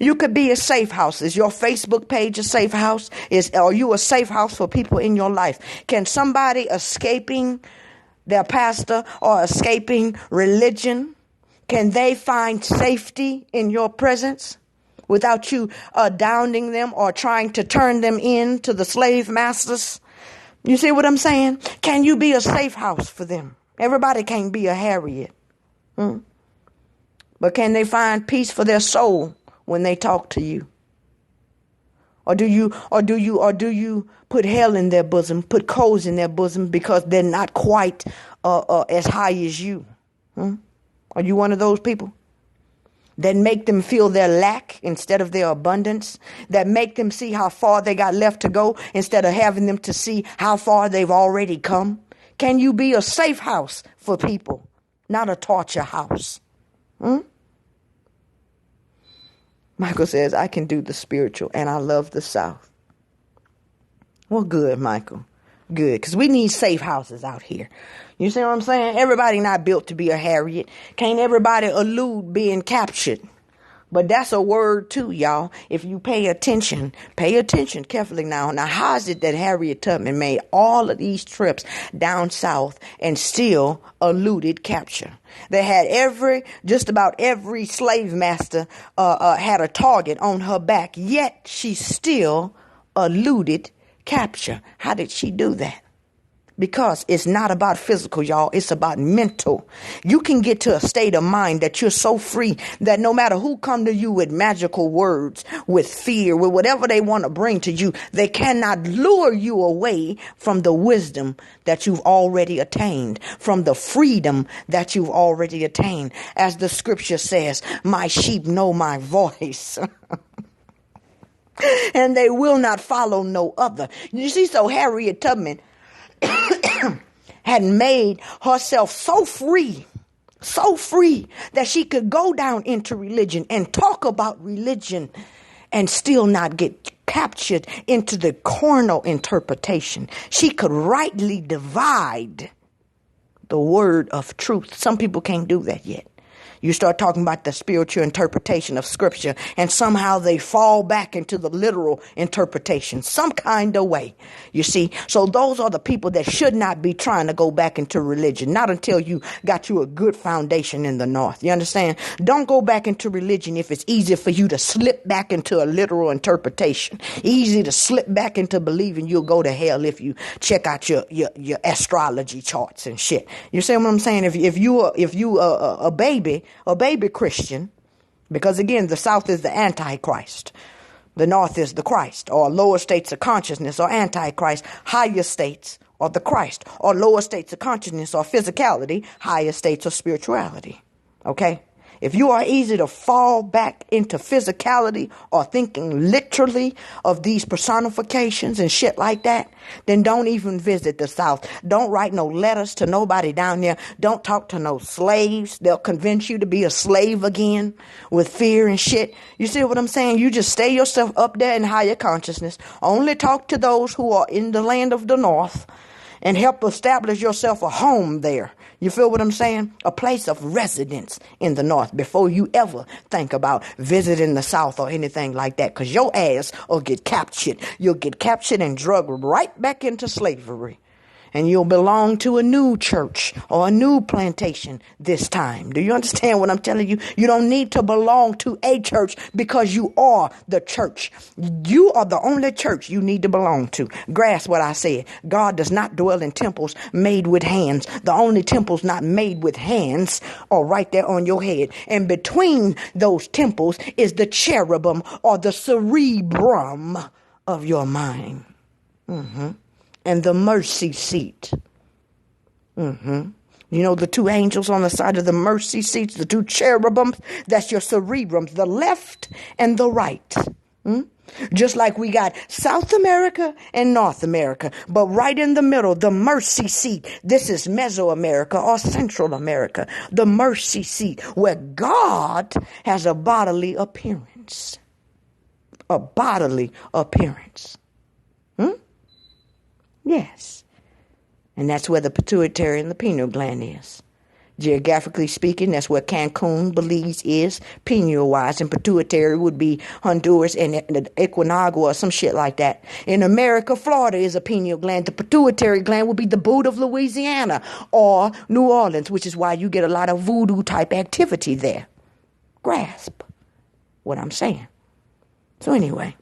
You could be a safe house. Is your Facebook page a safe house? Are you a safe house for people in your life? Can somebody escaping their pastor or escaping religion, can they find safety in your presence? Without you downing them or trying to turn them in to the slave masters. You see what I'm saying? Can you be a safe house for them? Everybody can't be a Harriet. But can they find peace for their soul when they talk to you? Or do you put hell in their bosom, put coals in their bosom because they're not quite as high as you? Are you one of those people? That make them feel their lack instead of their abundance, that make them see how far they got left to go instead of having them to see how far they've already come? Can you be a safe house for people, not a torture house? Michael says, I can do the spiritual and I love the South. Well, good, Michael. Good, because we need safe houses out here. You see what I'm saying? Everybody not built to be a Harriet. Can't everybody elude being captured? But that's a word too, y'all. If you pay attention carefully now. Now, how is it that Harriet Tubman made all of these trips down south and still eluded capture? They had just about every slave master had a target on her back, yet she still eluded capture. How did she do that? Because it's not about physical, y'all. It's about mental. You can get to a state of mind that you're so free that no matter who come to you with magical words, with fear, with whatever they want to bring to you, they cannot lure you away from the wisdom that you've already attained, from the freedom that you've already attained. As the scripture says, my sheep know my voice. And they will not follow no other. You see, so Harriet Tubman had made herself so free that she could go down into religion and talk about religion and still not get captured into the carnal interpretation. She could rightly divide the word of truth. Some people can't do that yet. You start talking about the spiritual interpretation of scripture, and somehow they fall back into the literal interpretation some kind of way. You see, so those are the people that should not be trying to go back into religion, not until you got you a good foundation in the North. You understand? Don't go back into religion if it's easy for you to slip back into a literal interpretation. Easy to slip back into believing you'll go to hell if you check out your astrology charts and shit. You see what I'm saying? If you a baby Christian, because again, the South is the Antichrist. The North is the Christ, or lower states of consciousness or Antichrist. Higher states are the Christ, or lower states of consciousness or physicality. Higher states of spirituality. Okay? If you are easy to fall back into physicality or thinking literally of these personifications and shit like that, then don't even visit the South. Don't write no letters to nobody down there. Don't talk to no slaves. They'll convince you to be a slave again with fear and shit. You see what I'm saying? You just stay yourself up there in higher consciousness. Only talk to those who are in the land of the North and help establish yourself a home there. You feel what I'm saying? A place of residence in the North before you ever think about visiting the South or anything like that, because your ass will get captured. You'll get captured and drugged right back into slavery. And you'll belong to a new church or a new plantation this time. Do you understand what I'm telling you? You don't need to belong to a church because you are the church. You are the only church you need to belong to. Grasp what I said. God does not dwell in temples made with hands. The only temples not made with hands are right there on your head. And between those temples is the cherubim or the cerebrum of your mind. And the mercy seat. You know the two angels on the side of the mercy seats, the two cherubims, that's your cerebrums, the left and the right. Just like we got South America and North America, but right in the middle, the mercy seat. This is Mesoamerica or Central America, the mercy seat, where God has a bodily appearance. A bodily appearance. Yes. And that's where the pituitary and the pineal gland is. Geographically speaking, that's where Cancun, Belize is, pineal-wise, and pituitary would be Honduras and Ecuador or some shit like that. In America, Florida is a pineal gland. The pituitary gland would be the boot of Louisiana or New Orleans, which is why you get a lot of voodoo-type activity there. Grasp what I'm saying. So anyway,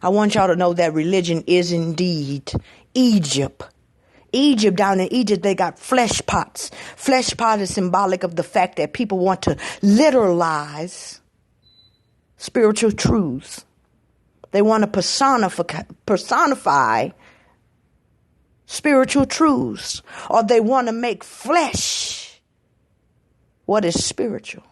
I want y'all to know that religion is indeed Egypt. Egypt, down in Egypt, they got flesh pots. Flesh pot is symbolic of the fact that people want to literalize spiritual truths. They want to personify spiritual truths, or they want to make flesh what is spiritual.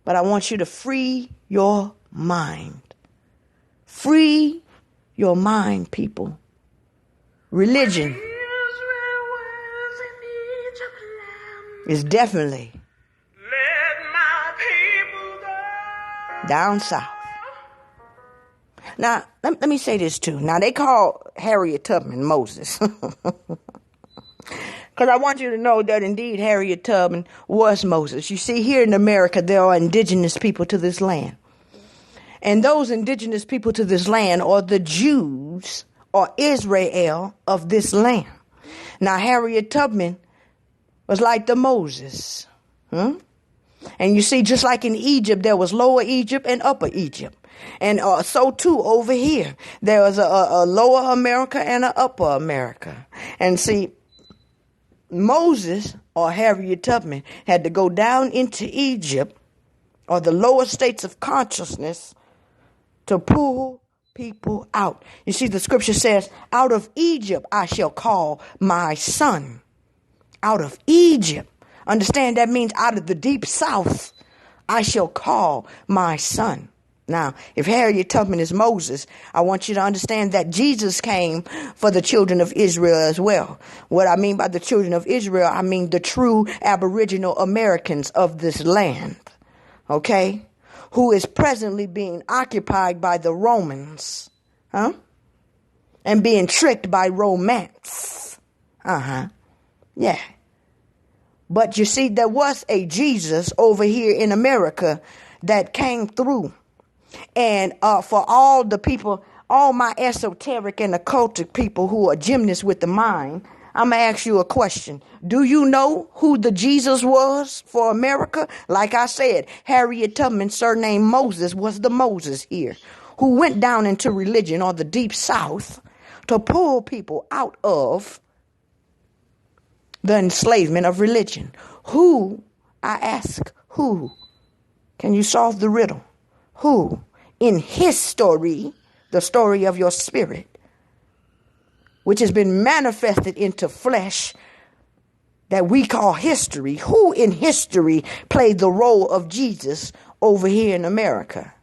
But I want you to free your mind. Free your mind, people. Religion is definitely down south. Now, let me say this too. Now, they call Harriet Tubman Moses. Because I want you to know that indeed Harriet Tubman was Moses. You see, here in America, there are indigenous people to this land. And those indigenous people to this land are the Jews or Israel of this land. Now, Harriet Tubman was like the Moses. And you see, just like in Egypt, there was Lower Egypt and Upper Egypt. And so too over here, there was a Lower America and an Upper America. And see, Moses or Harriet Tubman had to go down into Egypt or the lower states of consciousness to pull people out. You see, the scripture says, out of Egypt I shall call my son. Out of Egypt. Understand, that means out of the deep south I shall call my son. Now, if Harriet Tubman is Moses, I want you to understand that Jesus came for the children of Israel as well. What I mean by the children of Israel, I mean the true Aboriginal Americans of this land. Okay? Who is presently being occupied by the Romans. And being tricked by romance. Yeah. But you see, there was a Jesus over here in America that came through. And for all the people, all my esoteric and occultic people who are gymnasts with the mind, I'm going to ask you a question. Do you know who the Jesus was for America? Like I said, Harriet Tubman, surnamed Moses, was the Moses here, who went down into religion or the deep south to pull people out of the enslavement of religion. Who, I ask, who? Can you solve the riddle? Who, in his story, the story of your spirit, which has been manifested into flesh that we call history, who in history played the role of Jesus over here in America?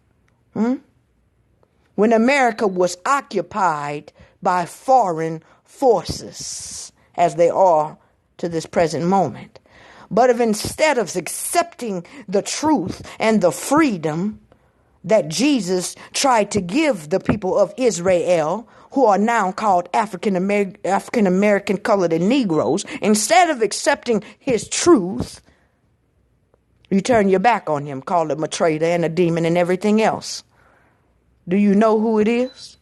When America was occupied by foreign forces, as they are to this present moment. But if instead of accepting the truth and the freedom that Jesus tried to give the people of Israel, who are now called African American colored and Negroes, instead of accepting his truth, you turn your back on him, call him a traitor and a demon and everything else. Do you know who it is?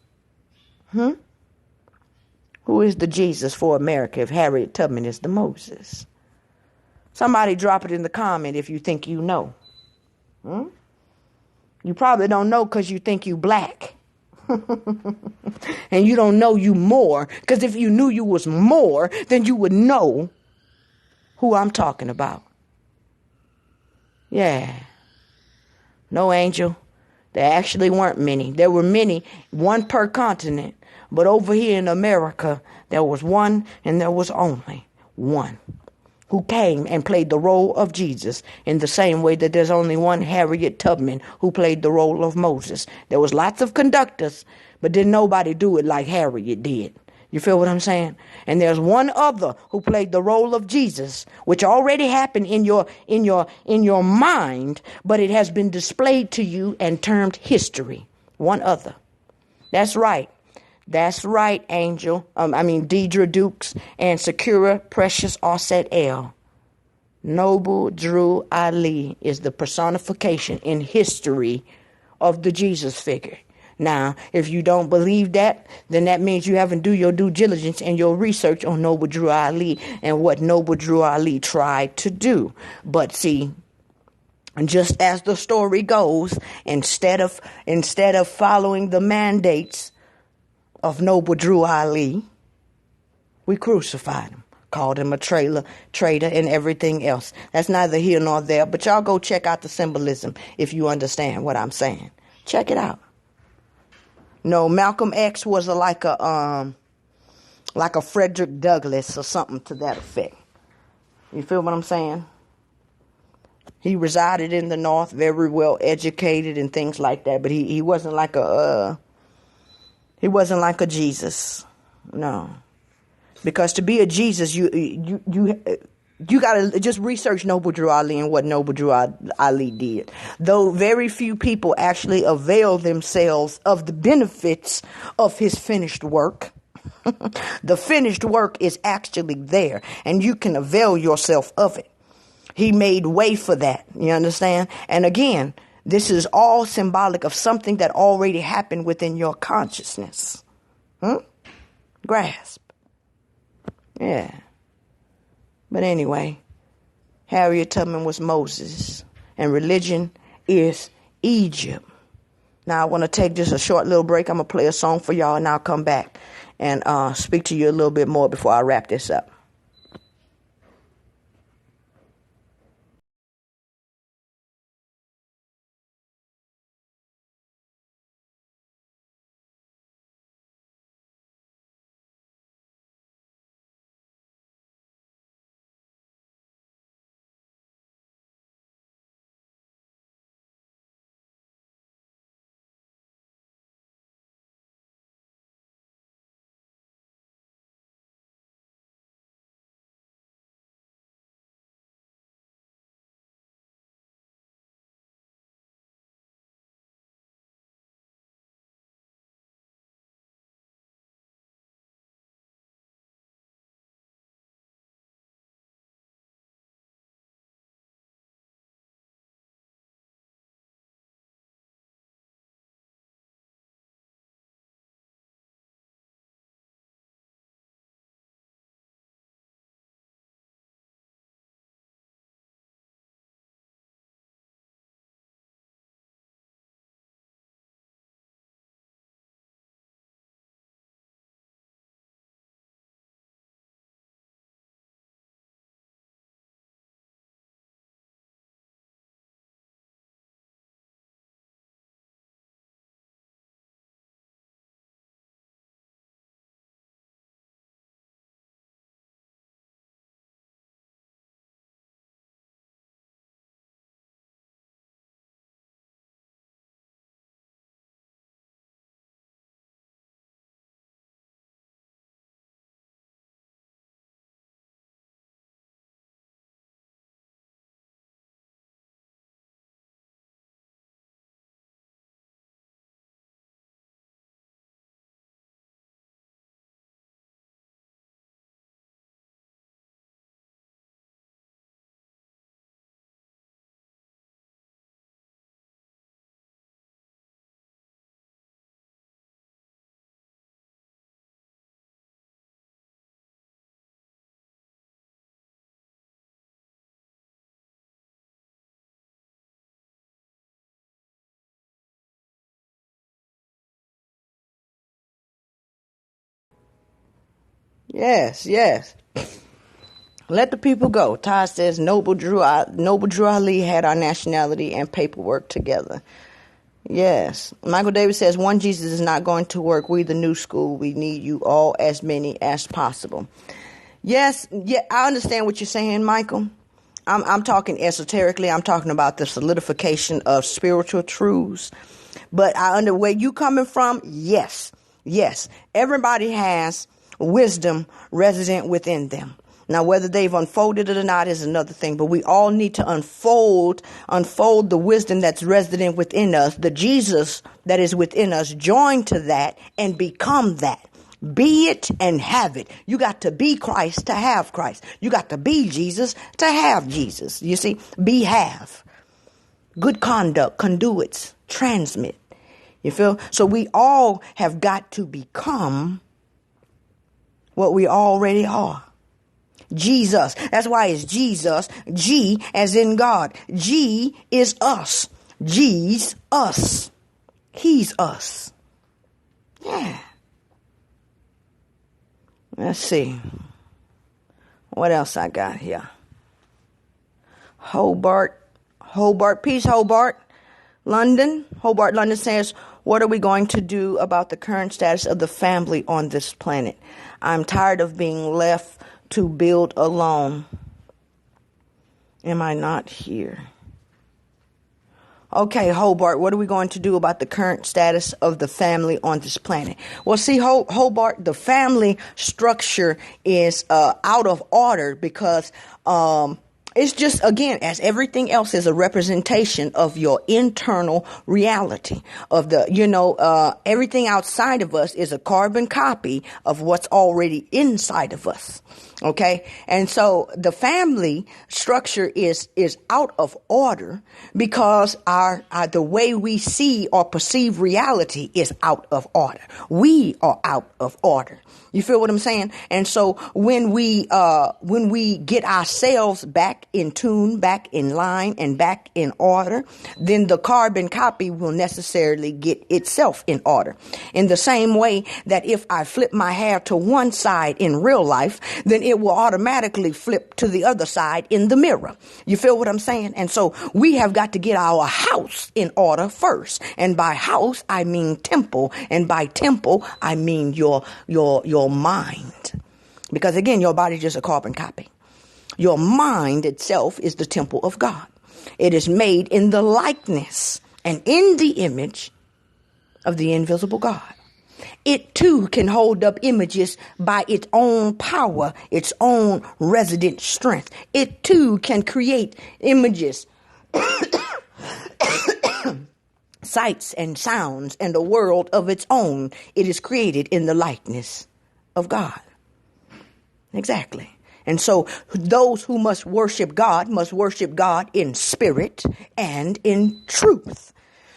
Who is the Jesus for America if Harriet Tubman is the Moses? Somebody drop it in the comment if you think you know. You probably don't know because you think you black. And you don't know you more, because if you knew you was more, then you would know who I'm talking about. Yeah. No, Angel. There actually weren't many. There were many, one per continent. But over here in America, there was one and there was only one who came and played the role of Jesus in the same way that there's only one Harriet Tubman who played the role of Moses. There was lots of conductors, but didn't nobody do it like Harriet did. You feel what I'm saying? And there's one other who played the role of Jesus, which already happened in your mind, but it has been displayed to you and termed history. One other. That's right. That's right, Angel. Deidre Dukes and Sakura Precious Offset L. Noble Drew Ali is the personification in history of the Jesus figure. Now, if you don't believe that, then that means you haven't do your due diligence and your research on Noble Drew Ali and what Noble Drew Ali tried to do. But see, just as the story goes, instead of following the mandates of Noble Drew Ali, we crucified him, called him a traitor, and everything else. That's neither here nor there, but y'all go check out the symbolism if you understand what I'm saying. Check it out. No, Malcolm X was like a Frederick Douglass or something to that effect. You feel what I'm saying? He resided in the North, very well educated and things like that, but he wasn't like a Jesus. No. Because to be a Jesus, you gotta just research Noble Drew Ali and what Noble Drew Ali did. Though very few people actually avail themselves of the benefits of his finished work. The finished work is actually there, and you can avail yourself of it. He made way for that. You understand? And again, this is all symbolic of something that already happened within your consciousness. Grasp. Yeah. But anyway, Harriet Tubman was Moses, and religion is Egypt. Now, I want to take just a short little break. I'm going to play a song for y'all, and I'll come back and speak to you a little bit more before I wrap this up. Yes, yes. Let the people go. Todd says Noble Drew Ali had our nationality and paperwork together. Yes. Michael Davis says one Jesus is not going to work. We the new school. We need you all, as many as possible. Yes, yeah, I understand what you're saying, Michael. I'm talking esoterically. I'm talking about the solidification of spiritual truths. But where you coming from, yes. Everybody has wisdom resident within them. Now, whether they've unfolded it or not is another thing, but we all need to unfold the wisdom that's resident within us, the Jesus that is within us, join to that and become that. Be it and have it. You got to be Christ to have Christ. You got to be Jesus to have Jesus. You see, have. Good conduct, conduits, transmit. You feel? So we all have got to become what we already are. Jesus. That's why it's Jesus. G as in God. G is us. G's us. He's us. Yeah. Let's see. What else I got here? Hobart. Peace, Hobart. Hobart, London says, what are we going to do about the current status of the family on this planet? I'm tired of being left to build alone. Am I not here? Okay, Hobart, what are we going to do about the current status of the family on this planet? Well, see, Hobart, the family structure is out of order because It's just, again, as everything else is a representation of your internal reality of everything outside of us is a carbon copy of what's already inside of us. Okay. And so the family structure is out of order because the way we see or perceive reality is out of order. We are out of order. You feel what I'm saying? And so when we get ourselves back in tune, back in line, and back in order, then the carbon copy will necessarily get itself in order. In the same way that if I flip my hair to one side in real life, then it will automatically flip to the other side in the mirror. You feel what I'm saying? And so we have got to get our house in order first. And by house, I mean temple. And by temple, I mean your mind. Because again, your body is just a carbon copy. Your mind itself is the temple of God. It is made in the likeness and in the image of the invisible God. It too can hold up images by its own power, its own resident strength. It too can create images, sights and sounds, and a world of its own. It is created in the likeness of God. Exactly. And so those who must worship God in spirit and in truth.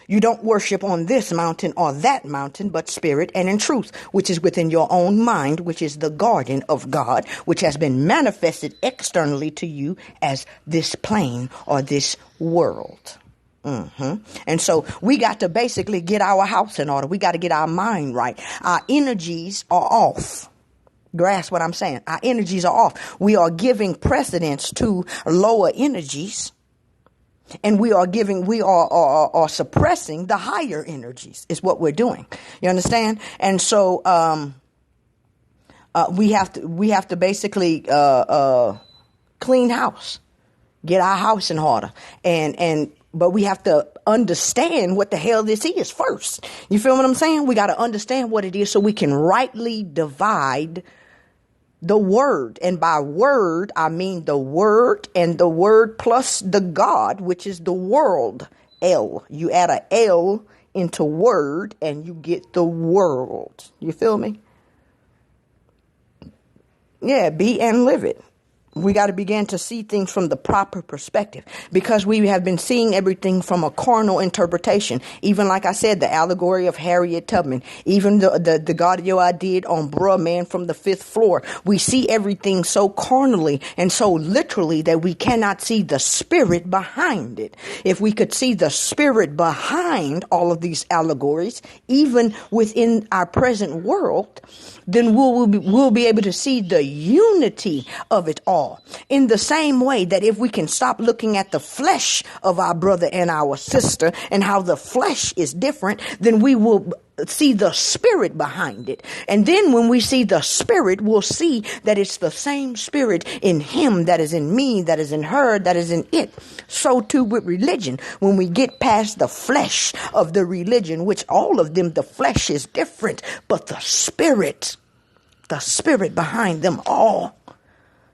You don't worship on this mountain or that mountain, but spirit and in truth, which is within your own mind, which is the garden of God, which has been manifested externally to you as this plane or this world. And so we got to basically get our house in order. We got to get our mind right. Our energies are off. Grasp what I'm saying. Our energies are off. We are giving precedence to lower energies. And we are suppressing the higher energies is what we're doing. You understand? And so, we have to basically, clean house, get our house in order. But we have to understand what the hell this is first. You feel what I'm saying? We got to understand what it is so we can rightly divide the word. And by word, I mean the word and the word plus the God, which is the world. L. You add a L into word and you get the world. You feel me? Yeah, be and live it. We got to begin to see things from the proper perspective because we have been seeing everything from a carnal interpretation. Even like I said, the allegory of Harriet Tubman, even the audio I did on Bruh Man from the Fifth Floor. We see everything so carnally and so literally that we cannot see the spirit behind it. If we could see the spirit behind all of these allegories, even within our present world, then we'll be able to see the unity of it all. In the same way that if we can stop looking at the flesh of our brother and our sister and how the flesh is different, then we will see the spirit behind it. And then when we see the spirit, we'll see that it's the same spirit in him that is in me, that is in her, that is in it. So too with religion. When we get past the flesh of the religion, which all of them, the flesh is different, but the spirit behind them all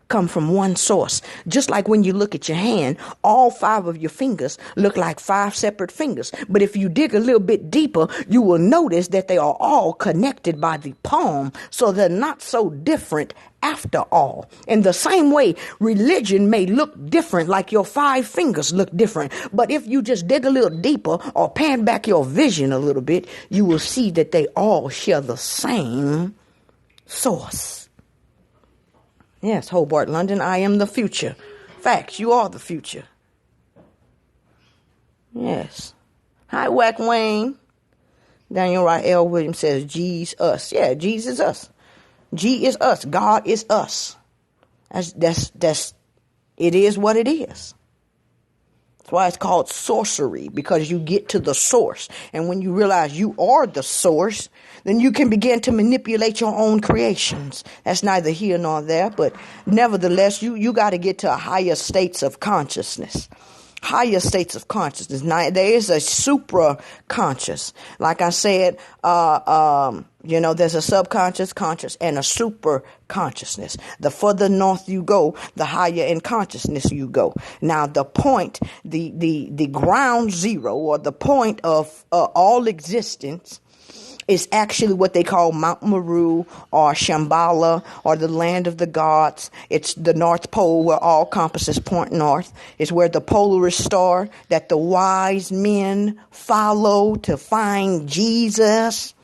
come from one source. Just like when you look at your hand, all 5 of your fingers look like 5 separate fingers. But if you dig a little bit deeper, you will notice that they are all connected by the palm. So they're not so different after all. In the same way, religion may look different, like your 5 fingers look different. But if you just dig a little deeper or pan back your vision a little bit, you will see that they all share the same source. Yes, Hobart, London, I am the future. Facts, you are the future. Yes. Hi, Whack Wayne. Daniel Wright L. Williams says, G's us. Yeah, G's is us. G is us. God is us. That's it is what it is. That's why it's called sorcery, because you get to the source. And when you realize you are the source, then you can begin to manipulate your own creations. That's neither here nor there, but nevertheless, you got to get to higher states of consciousness. higher states of consciousness. Now, there is a supra conscious. Like I said, there's a subconscious, conscious, and a super consciousness. The further north you go, the higher in consciousness you go. Now, the point, the ground zero, or the point of all existence, is actually what they call Mount Meru or Shambhala or the land of the gods. It's the North Pole where all compasses point north. It's where the Polaris star that the wise men follow to find Jesus.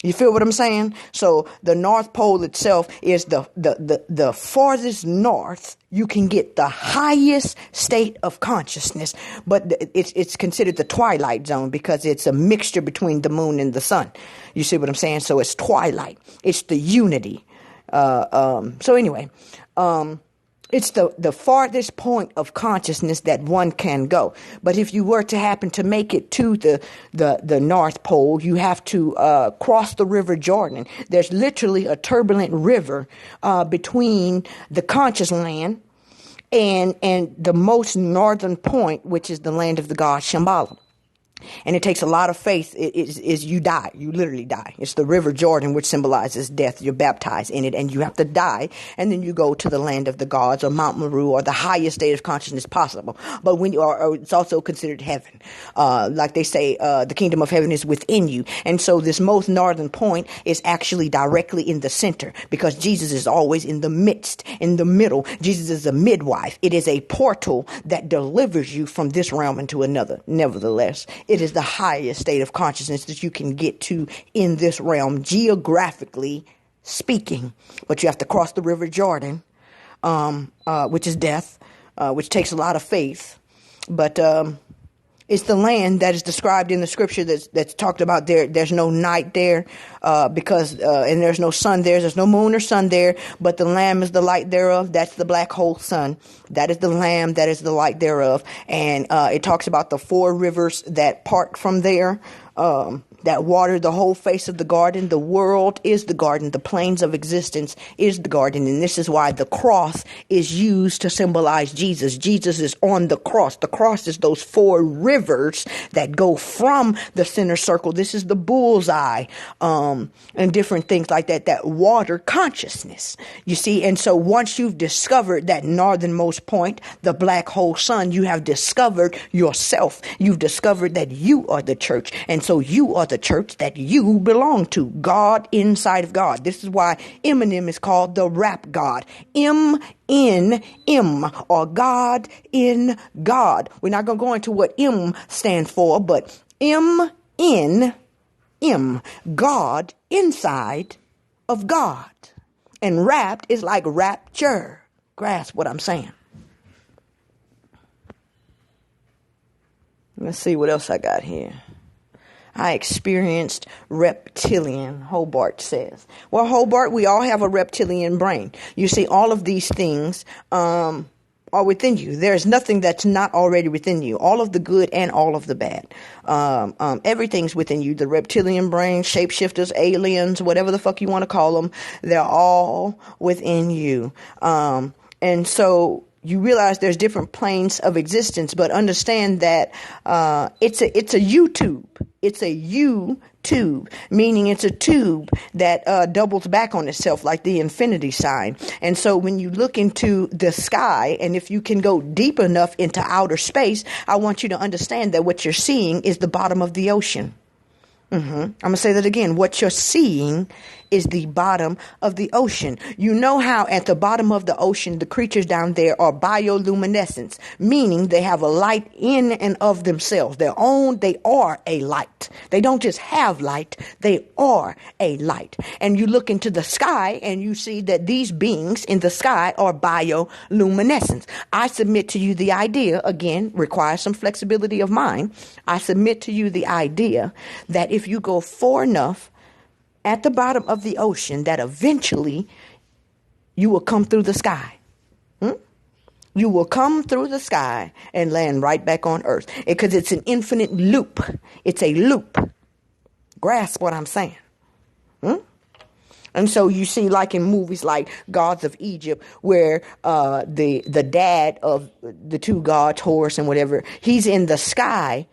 You feel what I'm saying? So the North Pole itself is the farthest north you can get the highest state of consciousness, but it's considered the twilight zone because it's a mixture between the moon and the sun. You see what I'm saying? So it's twilight. It's the unity. It's the farthest point of consciousness that one can go. But if you were to happen to make it to the North Pole, you have to cross the River Jordan. There's literally a turbulent river between the conscious land and the most northern point, which is the land of the god Shambhala. And it takes a lot of faith. Is you die. You literally die. It's the River Jordan, which symbolizes death. You're baptized in it, and you have to die. And then you go to the land of the gods, or Mount Meru, or the highest state of consciousness possible. But when you are, it's also considered heaven. Like they say, the kingdom of heaven is within you. And so this most northern point is actually directly in the center, because Jesus is always in the midst, in the middle. Jesus is a midwife. It is a portal that delivers you from this realm into another. Nevertheless, it is the highest state of consciousness that you can get to in this realm, geographically speaking. But you have to cross the River Jordan, which is death, which takes a lot of faith. But it's the land that is described in the scripture that's talked about there. There's no night there because and there's no sun there. There's no moon or sun there, but the Lamb is the light thereof. That's the black hole sun. That is the Lamb. That is the light thereof. And it talks about the 4 rivers that part from there. That water the whole face of the garden. The world is the garden. The plains of existence is the garden. And this is why the cross is used to symbolize Jesus. Jesus is on the cross. The cross is those 4 rivers that go from the center circle. This is the bullseye, and different things like that, that water consciousness, you see. And so once you've discovered that northernmost point, the black hole sun, you have discovered yourself. You've discovered that you are the church. And so you are the church that you belong to. God inside of God. This is why Eminem is called the rap God. M in M, or God in God. We're not going to go into what M stand for, but M in M. God inside of God. And wrapped is like rapture. Grasp what I'm saying. Let's see what else I got here. I experienced reptilian, Hobart says. Well, Hobart, we all have a reptilian brain. You see, all of these things are within you. There's nothing that's not already within you. All of the good and all of the bad. Everything's within you. The reptilian brain, shapeshifters, aliens, whatever the fuck you want to call them, they're all within you. And so you realize there's different planes of existence, but understand that it's a YouTube. It's a U-tube, meaning it's a tube that doubles back on itself like the infinity sign. And so when you look into the sky, and if you can go deep enough into outer space, I want you to understand that what you're seeing is the bottom of the ocean. I'm going to say that again. What you're seeing is the bottom of the ocean. You know how at the bottom of the ocean, the creatures down there are bioluminescence, meaning they have a light in and of themselves. They are a light. They don't just have light. They are a light. And you look into the sky and you see that these beings in the sky are bioluminescence. I submit to you the idea, again, requires some flexibility of mind. I submit to you the idea that if you go far enough at the bottom of the ocean, that eventually you will come through the sky. You will come through the sky and land right back on earth, because it's an infinite loop. It's a loop. Grasp what I'm saying. And so you see, like in movies like Gods of Egypt, where the dad of the two gods, Horus and whatever, he's in the sky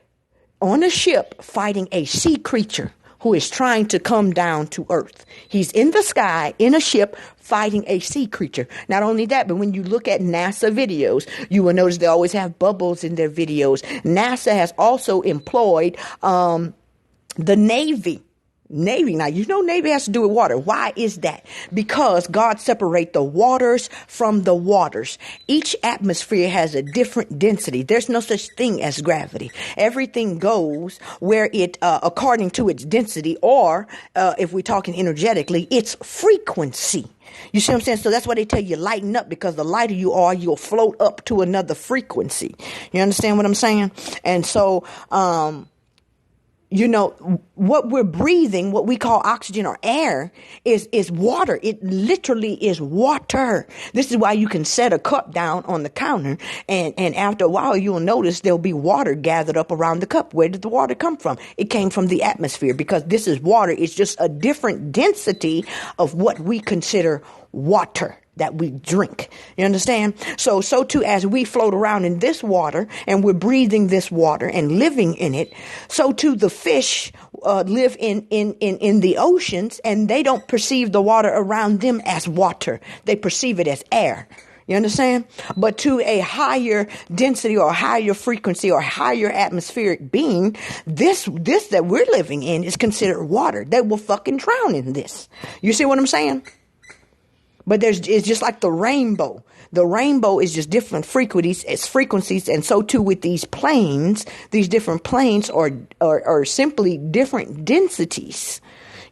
on a ship fighting a sea creature who is trying to come down to earth. He's in the sky in a ship fighting a sea creature. Not only that, but when you look at NASA videos, you will notice they always have bubbles in their videos. NASA has also employed the Navy. Now, you know Navy has to do with water. Why is that? Because God separates the waters from the waters. Each atmosphere has a different density. There's no such thing as gravity. Everything goes where it, according to its density, or if we're talking energetically, its frequency. You see what I'm saying? So that's why they tell you lighten up, because the lighter you are, you'll float up to another frequency. You understand what I'm saying? And so, you know, what we're breathing, what we call oxygen or air, is water. It literally is water. This is why you can set a cup down on the counter, and after a while you'll notice there'll be water gathered up around the cup. Where did the water come from? It came from the atmosphere, because this is water. It's just a different density of what we consider water that we drink. You understand? So too, as we float around in this water and we're breathing this water and living in it, so too the fish live in the oceans, and they don't perceive the water around them as water. They perceive it as air. You understand? But to a higher density or higher frequency or higher atmospheric being, this that we're living in is considered water. They will fucking drown in this. You see what I'm saying? But it's just like the rainbow. The rainbow is just different frequencies, and so too with these planes. These different planes are simply different densities.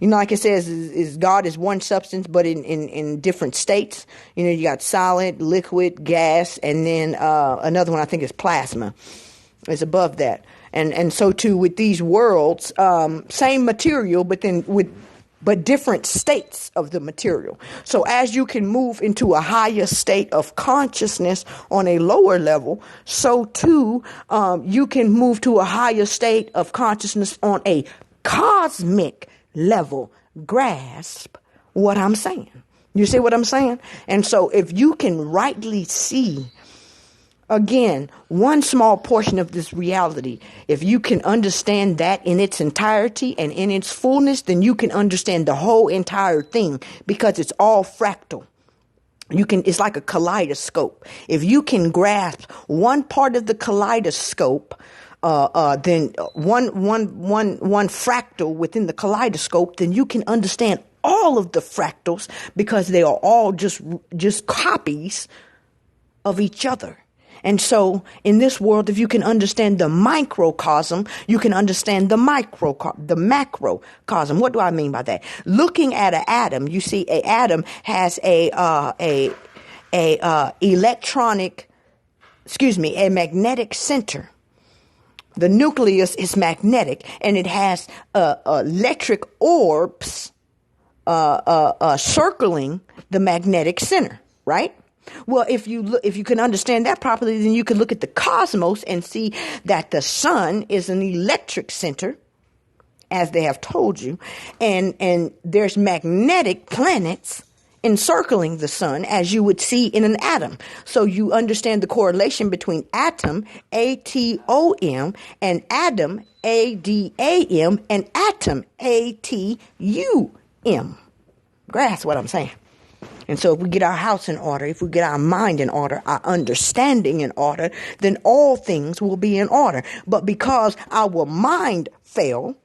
You know, like it says, is God is one substance, but in different states. You know, you got solid, liquid, gas, and then another one I think is plasma. It's above that, and so too with these worlds, same material, but different states of the material. So as you can move into a higher state of consciousness on a lower level, so too you can move to a higher state of consciousness on a cosmic level. Grasp what I'm saying. You see what I'm saying? And so if you can rightly see, again, one small portion of this reality, if you can understand that in its entirety and in its fullness, then you can understand the whole entire thing, because it's all fractal. It's like a kaleidoscope. If you can grasp one part of the kaleidoscope, then one fractal within the kaleidoscope, then you can understand all of the fractals, because they are all just copies of each other. And so in this world, if you can understand the microcosm, you can understand the macrocosm. What do I mean by that? Looking at an atom, you see an atom has a magnetic center. The nucleus is magnetic, and it has electric orbs circling the magnetic center, right? Well, if you can understand that properly, then you can look at the cosmos and see that the sun is an electric center, as they have told you, and there's magnetic planets encircling the sun, as you would see in an atom. So you understand the correlation between atom, A-T-O-M, and Adam, A-D-A-M, and atom, A-T-U-M. Grasp what I'm saying. And so if we get our house in order, if we get our mind in order, our understanding in order, then all things will be in order. But because our mind fell,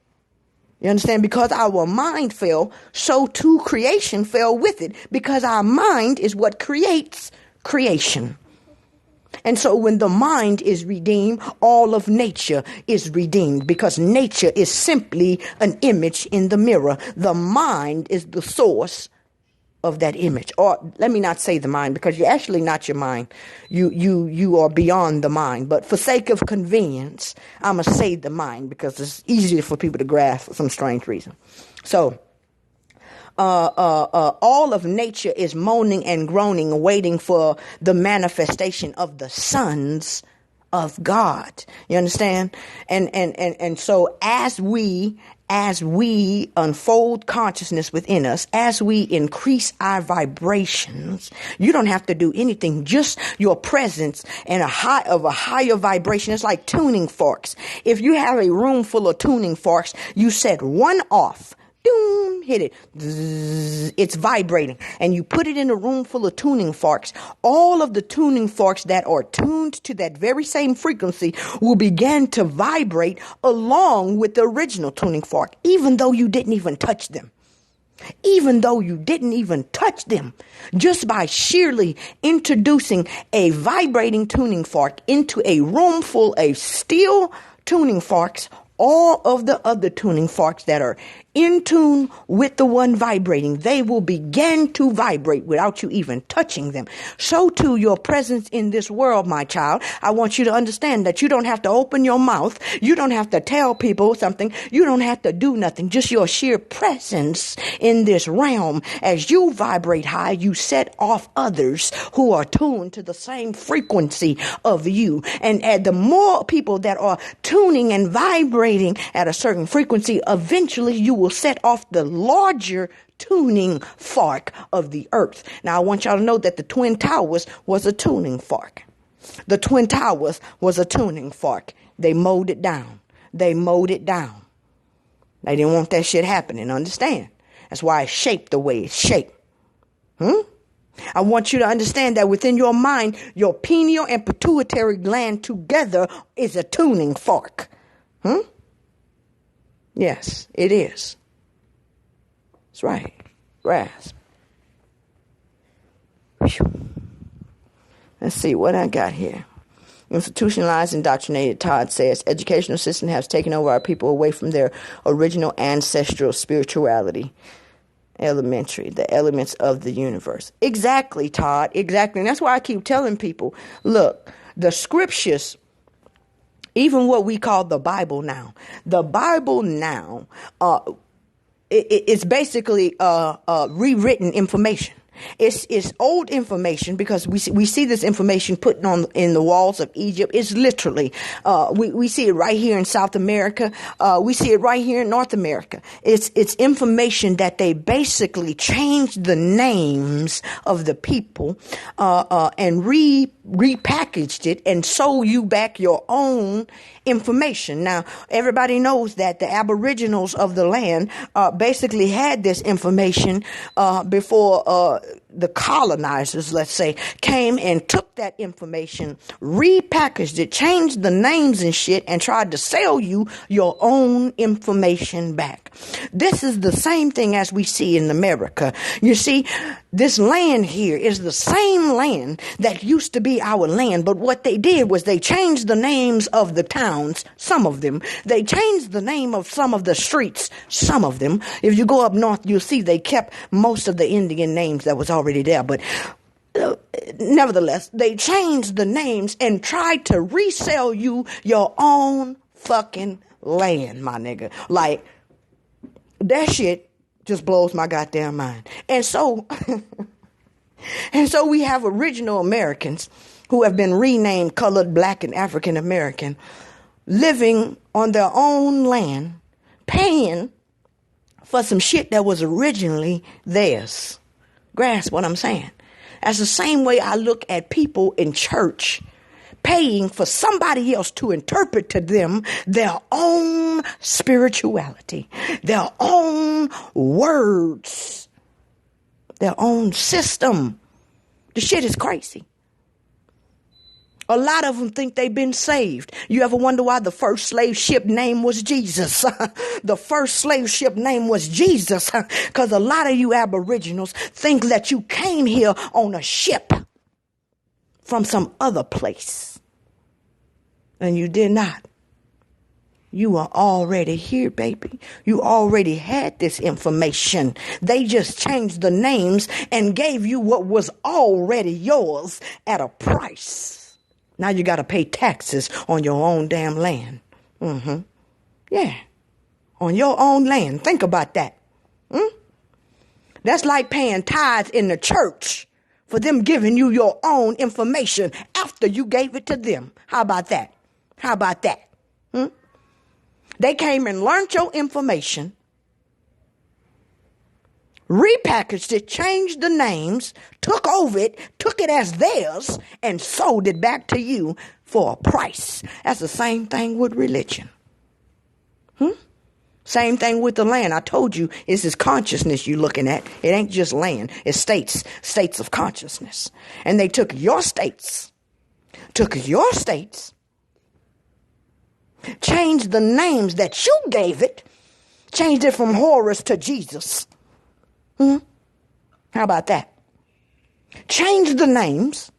you understand? Because our mind fell, so too creation fell with it, because our mind is what creates creation. And so when the mind is redeemed, all of nature is redeemed, because nature is simply an image in the mirror. The mind is the source of that image. Or let me not say the mind, because you're actually not your mind. You are beyond the mind. But for sake of convenience, I'm going to say the mind, because it's easier for people to grasp for some strange reason. So all of nature is moaning and groaning, waiting for the manifestation of the sons of God. You understand? And so as we as we unfold consciousness within us, as we increase our vibrations, you don't have to do anything. Just your presence and a higher vibration. It's like tuning forks. If you have a room full of tuning forks, you set one off. Doom, hit it. Zzz, it's vibrating. And you put it in a room full of tuning forks. All of the tuning forks that are tuned to that very same frequency will begin to vibrate along with the original tuning fork, even though you didn't even touch them. Even though you didn't even touch them, just by sheerly introducing a vibrating tuning fork into a room full of steel tuning forks, all of the other tuning forks that are in tune with the one vibrating, they will begin to vibrate without you even touching them. So too, your presence in this world, my child. I want you to understand that you don't have to open your mouth. You don't have to tell people something. You don't have to do nothing. Just your sheer presence in this realm. As you vibrate high, you set off others who are tuned to the same frequency of you. And the more people that are tuning and vibrating at a certain frequency, eventually you will set off the larger tuning fork of the earth. Now, I want y'all to know that the Twin Towers was a tuning fork. The Twin Towers was a tuning fork. They mowed it down. They mowed it down. They didn't want that shit happening, understand? That's why it's shaped the way it's shaped. I want you to understand that within your mind, your pineal and pituitary gland together is a tuning fork. Yes, it is. That's right. Grasp. Whew. Let's see what I got here. Institutionalized, indoctrinated, Todd says, educational system has taken over our people away from their original ancestral spirituality. Elementary, the elements of the universe. Exactly, Todd. Exactly. And that's why I keep telling people, look, the scriptures, even what we call the Bible now, it's basically rewritten information. It's old information because we see this information put on in the walls of Egypt. It's literally we see it right here in South America. We see it right here in North America. It's information that they basically changed the names of the people and repackaged it and sold you back your own information. Now, everybody knows that the aboriginals of the land basically had this information before the colonizers, let's say, came and took that information, repackaged it, changed the names and shit, and tried to sell you your own information back. This is the same thing as we see in America. You see, this land here is the same land that used to be our land, but what they did was they changed the names of the towns, some of them. They changed the name of some of the streets, some of them. If you go up north, you'll see they kept most of the Indian names that was already there, but nevertheless, they changed the names and tried to resell you your own fucking land, my nigga. Like, that shit just blows my goddamn mind. And so we have original Americans who have been renamed colored, black, and African American, living on their own land, paying for some shit that was originally theirs. Grasp what I'm saying? That's the same way I look at people in church paying for somebody else to interpret to them their own spirituality, their own words, their own system. The shit is crazy. A lot of them think they've been saved. You ever wonder why the first slave ship name was Jesus? The first slave ship name was Jesus because a lot of you aboriginals think that you came here on a ship from some other place. And you did not. You are already here, baby. You already had this information. They just changed the names and gave you what was already yours at a price. Now you got to pay taxes on your own damn land. Yeah. On your own land. Think about that. That's like paying tithes in the church for them giving you your own information after you gave it to them. How about that? How about that? They came and learned your information, repackaged it, changed the names, took over it, took it as theirs, and sold it back to you for a price. That's the same thing with religion. Same thing with the land. I told you, it's this consciousness you're looking at. It ain't just land. It's states of consciousness. And they took your states, changed the names that you gave it, changed it from Horus to Jesus. How about that? Changed the names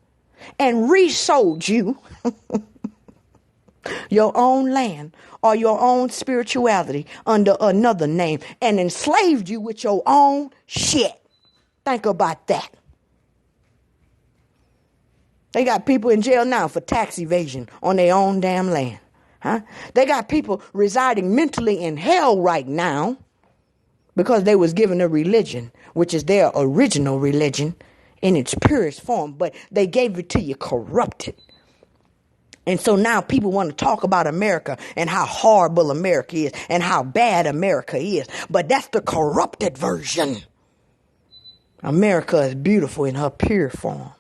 and resold you your own land or your own spirituality under another name and enslaved you with your own shit. Think about that. They got people in jail now for tax evasion on their own damn land. They got people residing mentally in hell right now because they was given a religion, which is their original religion in its purest form, but they gave it to you corrupted. And so now people want to talk about America and how horrible America is and how bad America is. But that's the corrupted version. America is beautiful in her pure form.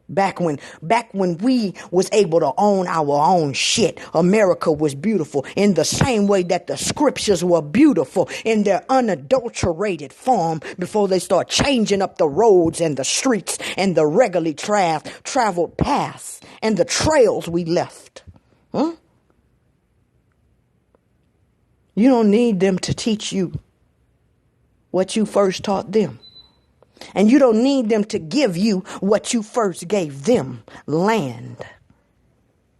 Back when we was able to own our own shit, America was beautiful in the same way that the scriptures were beautiful in their unadulterated form before they start changing up the roads and the streets and the regularly traveled paths and the trails we left. You don't need them to teach you what you first taught them. And you don't need them to give you what you first gave them, land.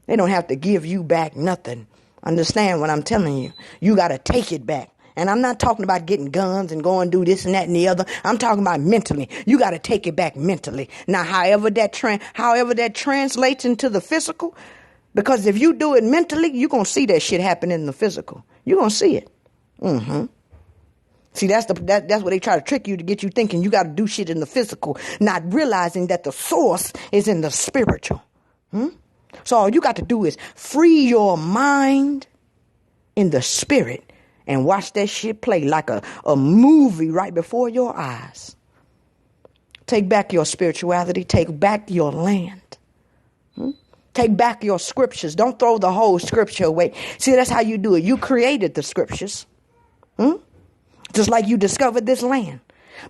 They don't have to give you back nothing. Understand what I'm telling you? You got to take it back. And I'm not talking about getting guns and going do this and that and the other. I'm talking about mentally. You got to take it back mentally. Now, however that translates into the physical, because if you do it mentally, you're going to see that shit happen in the physical. You're going to see it. See, that's what they try to trick you to get you thinking you got to do shit in the physical, not realizing that the source is in the spiritual. So all you got to do is free your mind in the spirit and watch that shit play like a movie right before your eyes. Take back your spirituality. Take back your land. Take back your scriptures. Don't throw the whole scripture away. See, that's how you do it. You created the scriptures. Just like you discovered this land.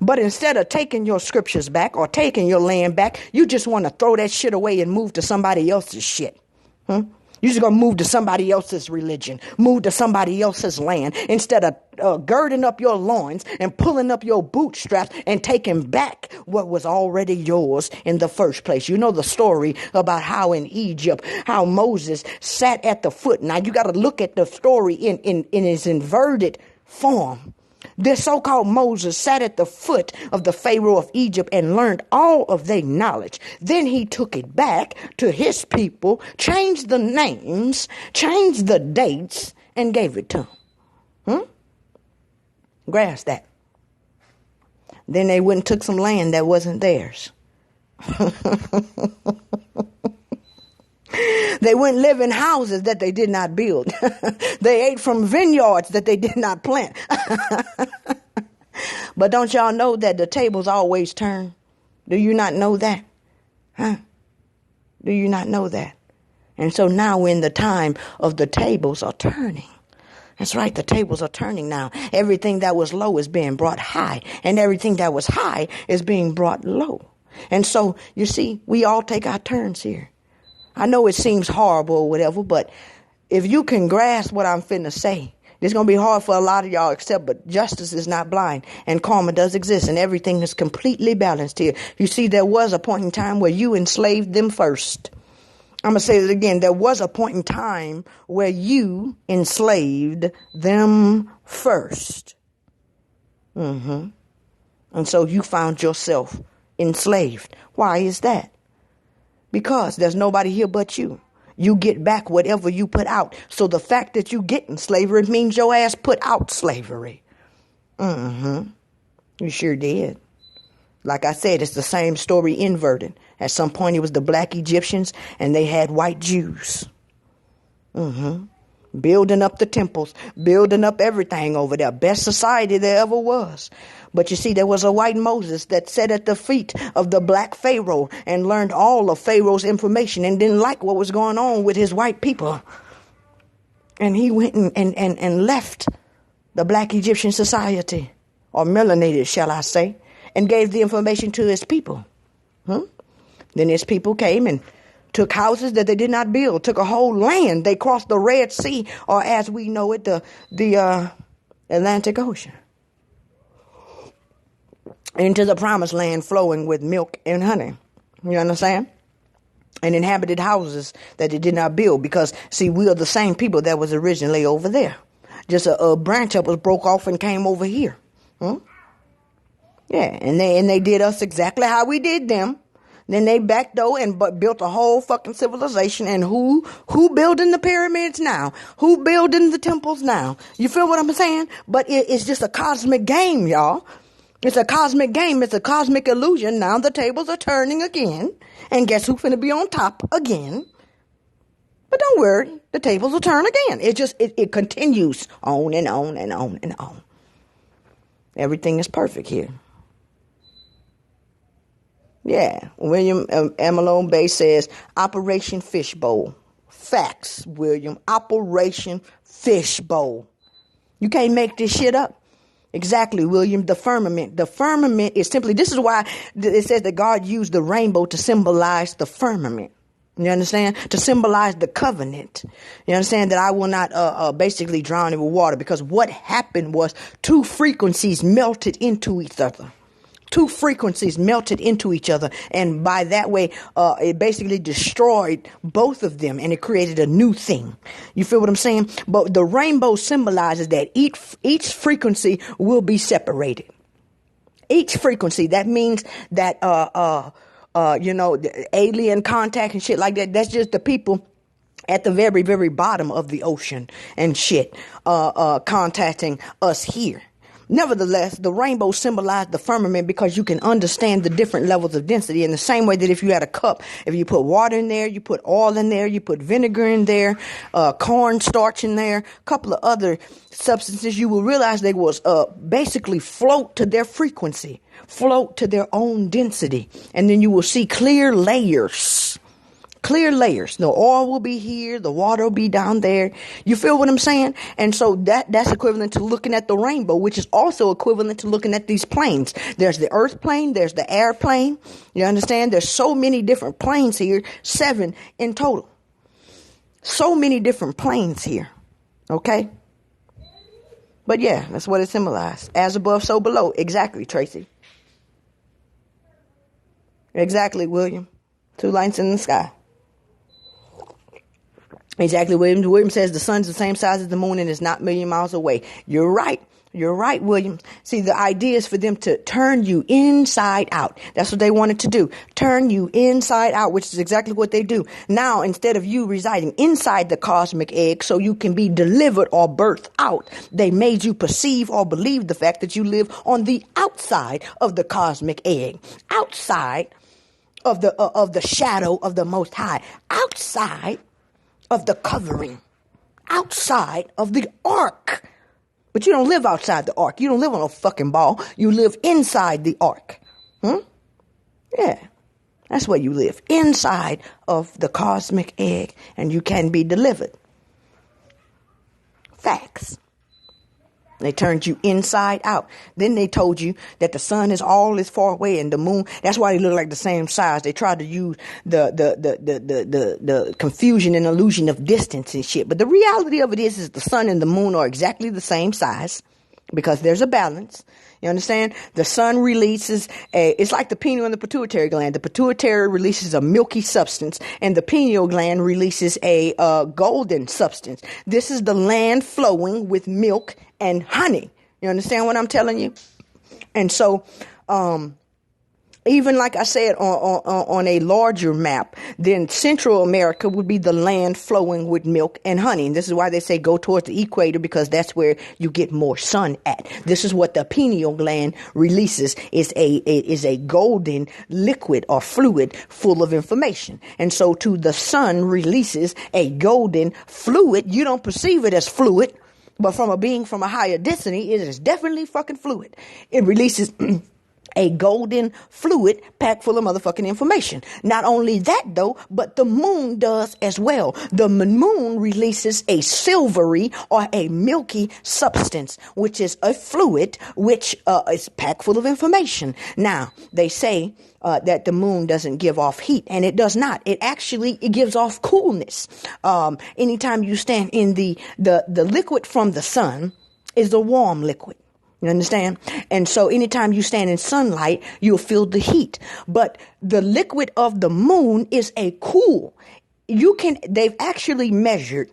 But instead of taking your scriptures back or taking your land back, you just want to throw that shit away and move to somebody else's shit. You're just going to move to somebody else's religion, move to somebody else's land, instead of girding up your loins and pulling up your bootstraps and taking back what was already yours in the first place. You know the story about how in Egypt, how Moses sat at the foot. Now you got to look at the story in its inverted form. This so-called Moses sat at the foot of the Pharaoh of Egypt and learned all of their knowledge. Then he took it back to his people, changed the names, changed the dates, and gave it to them. Grasp that. Then they went and took some land that wasn't theirs. They went and live in houses that they did not build. They ate from vineyards that they did not plant. But don't y'all know that the tables always turn? Do you not know that? Do you not know that? And so now we're in the time of the tables are turning. That's right. The tables are turning now. Everything that was low is being brought high, and everything that was high is being brought low. And so, you see, we all take our turns here. I know it seems horrible or whatever, but if you can grasp what I'm finna say, it's going to be hard for a lot of y'all, but justice is not blind and karma does exist and everything is completely balanced here. You see, there was a point in time where you enslaved them first. I'm going to say it again. There was a point in time where you enslaved them first. And so you found yourself enslaved. Why is that? Because there's nobody here but you. You get back whatever you put out. So the fact that you get in slavery means your ass put out slavery. You sure did. Like I said, it's the same story inverted. At some point it was the black Egyptians and they had white Jews. building up the temples, building up everything over there. Best society there ever was. But you see, there was a white Moses that sat at the feet of the black Pharaoh and learned all of Pharaoh's information and didn't like what was going on with his white people. And he went and left the black Egyptian society, or melanated, shall I say, and gave the information to his people. Then his people came and took houses that they did not build, took a whole land. They crossed the Red Sea, or as we know it, the Atlantic Ocean, into the promised land flowing with milk and honey. You understand? And inhabited houses that they did not build, because, see, we are the same people that was originally over there. Just a branch up was broke off and came over here. Yeah, and they did us exactly how we did them. Then they backdoored and built a whole fucking civilization. And who building the pyramids now? Who building the temples now? You feel what I'm saying? But it's just a cosmic game, y'all. It's a cosmic game. It's a cosmic illusion. Now the tables are turning again. And guess who's finna be on top again? But don't worry, the tables will turn again. It continues on and on and on and on. Everything is perfect here. Yeah, William Amalone Bay says, Operation Fishbowl. Facts, William. Operation Fishbowl. You can't make this shit up. Exactly, William. The firmament. The firmament is simply, this is why it says that God used the rainbow to symbolize the firmament. You understand? To symbolize the covenant. You understand that I will not basically drown it with water, because what happened was two frequencies melted into each other. Two frequencies melted into each other, and by that way, it basically destroyed both of them, and it created a new thing. You feel what I'm saying? But the rainbow symbolizes that each frequency will be separated. Each frequency, that means that, the alien contact and shit like that, that's just the people at the very, very bottom of the ocean and shit, contacting us here. Nevertheless, the rainbow symbolized the firmament because you can understand the different levels of density in the same way that if you had a cup, if you put water in there, you put oil in there, you put vinegar in there, cornstarch in there, a couple of other substances, you will realize they was basically float to their frequency, float to their own density. And then you will see clear layers. Clear layers. The oil will be here. The water will be down there. You feel what I'm saying? And so that's equivalent to looking at the rainbow, which is also equivalent to looking at these planes. There's the earth plane. There's the air plane. You understand? There's so many different planes here. 7 in total. So many different planes here. Okay? But yeah, that's what it symbolized. As above, so below. Exactly, Tracy. Exactly, William. 2 lights in the sky. Exactly. William says the sun's the same size as the moon and is not a million miles away. You're right. You're right, William. See, the idea is for them to turn you inside out. That's what they wanted to do. Turn you inside out, which is exactly what they do. Now, instead of you residing inside the cosmic egg so you can be delivered or birthed out, they made you perceive or believe the fact that you live on the outside of the cosmic egg. Outside of the shadow of the Most High. Outside of the covering, outside of the ark. But you don't live outside the ark. You don't live on a fucking ball. You live inside the ark. Yeah, that's where you live, inside of the cosmic egg, and you can be delivered. Facts. They turned you inside out. Then they told you that the sun is all this far away and the moon, that's why they look like the same size. They tried to use the confusion and illusion of distance and shit. But the reality of it is the sun and the moon are exactly the same size because there's a balance. You understand? The sun releases it's like the pineal and the pituitary gland. The pituitary releases a milky substance and the pineal gland releases a golden substance. This is the land flowing with milk and honey. You understand what I'm telling you? And so, Even like I said, on a larger map, then Central America would be the land flowing with milk and honey. And this is why they say go towards the equator, because that's where you get more sun at. This is what the pineal gland releases, is a golden liquid or fluid full of information. And so to the sun releases a golden fluid. You don't perceive it as fluid, but from a being from a higher density, it is definitely fucking fluid. It releases a golden fluid packed full of motherfucking information. Not only that though, but the moon does as well. The moon releases a silvery or a milky substance, which is a fluid, which is packed full of information. Now, they say that the moon doesn't give off heat, and it does not. It gives off coolness. Anytime you stand in the liquid from the sun is a warm liquid. You understand? And so anytime you stand in sunlight, you'll feel the heat. But the liquid of the moon is a cool. They've actually measured,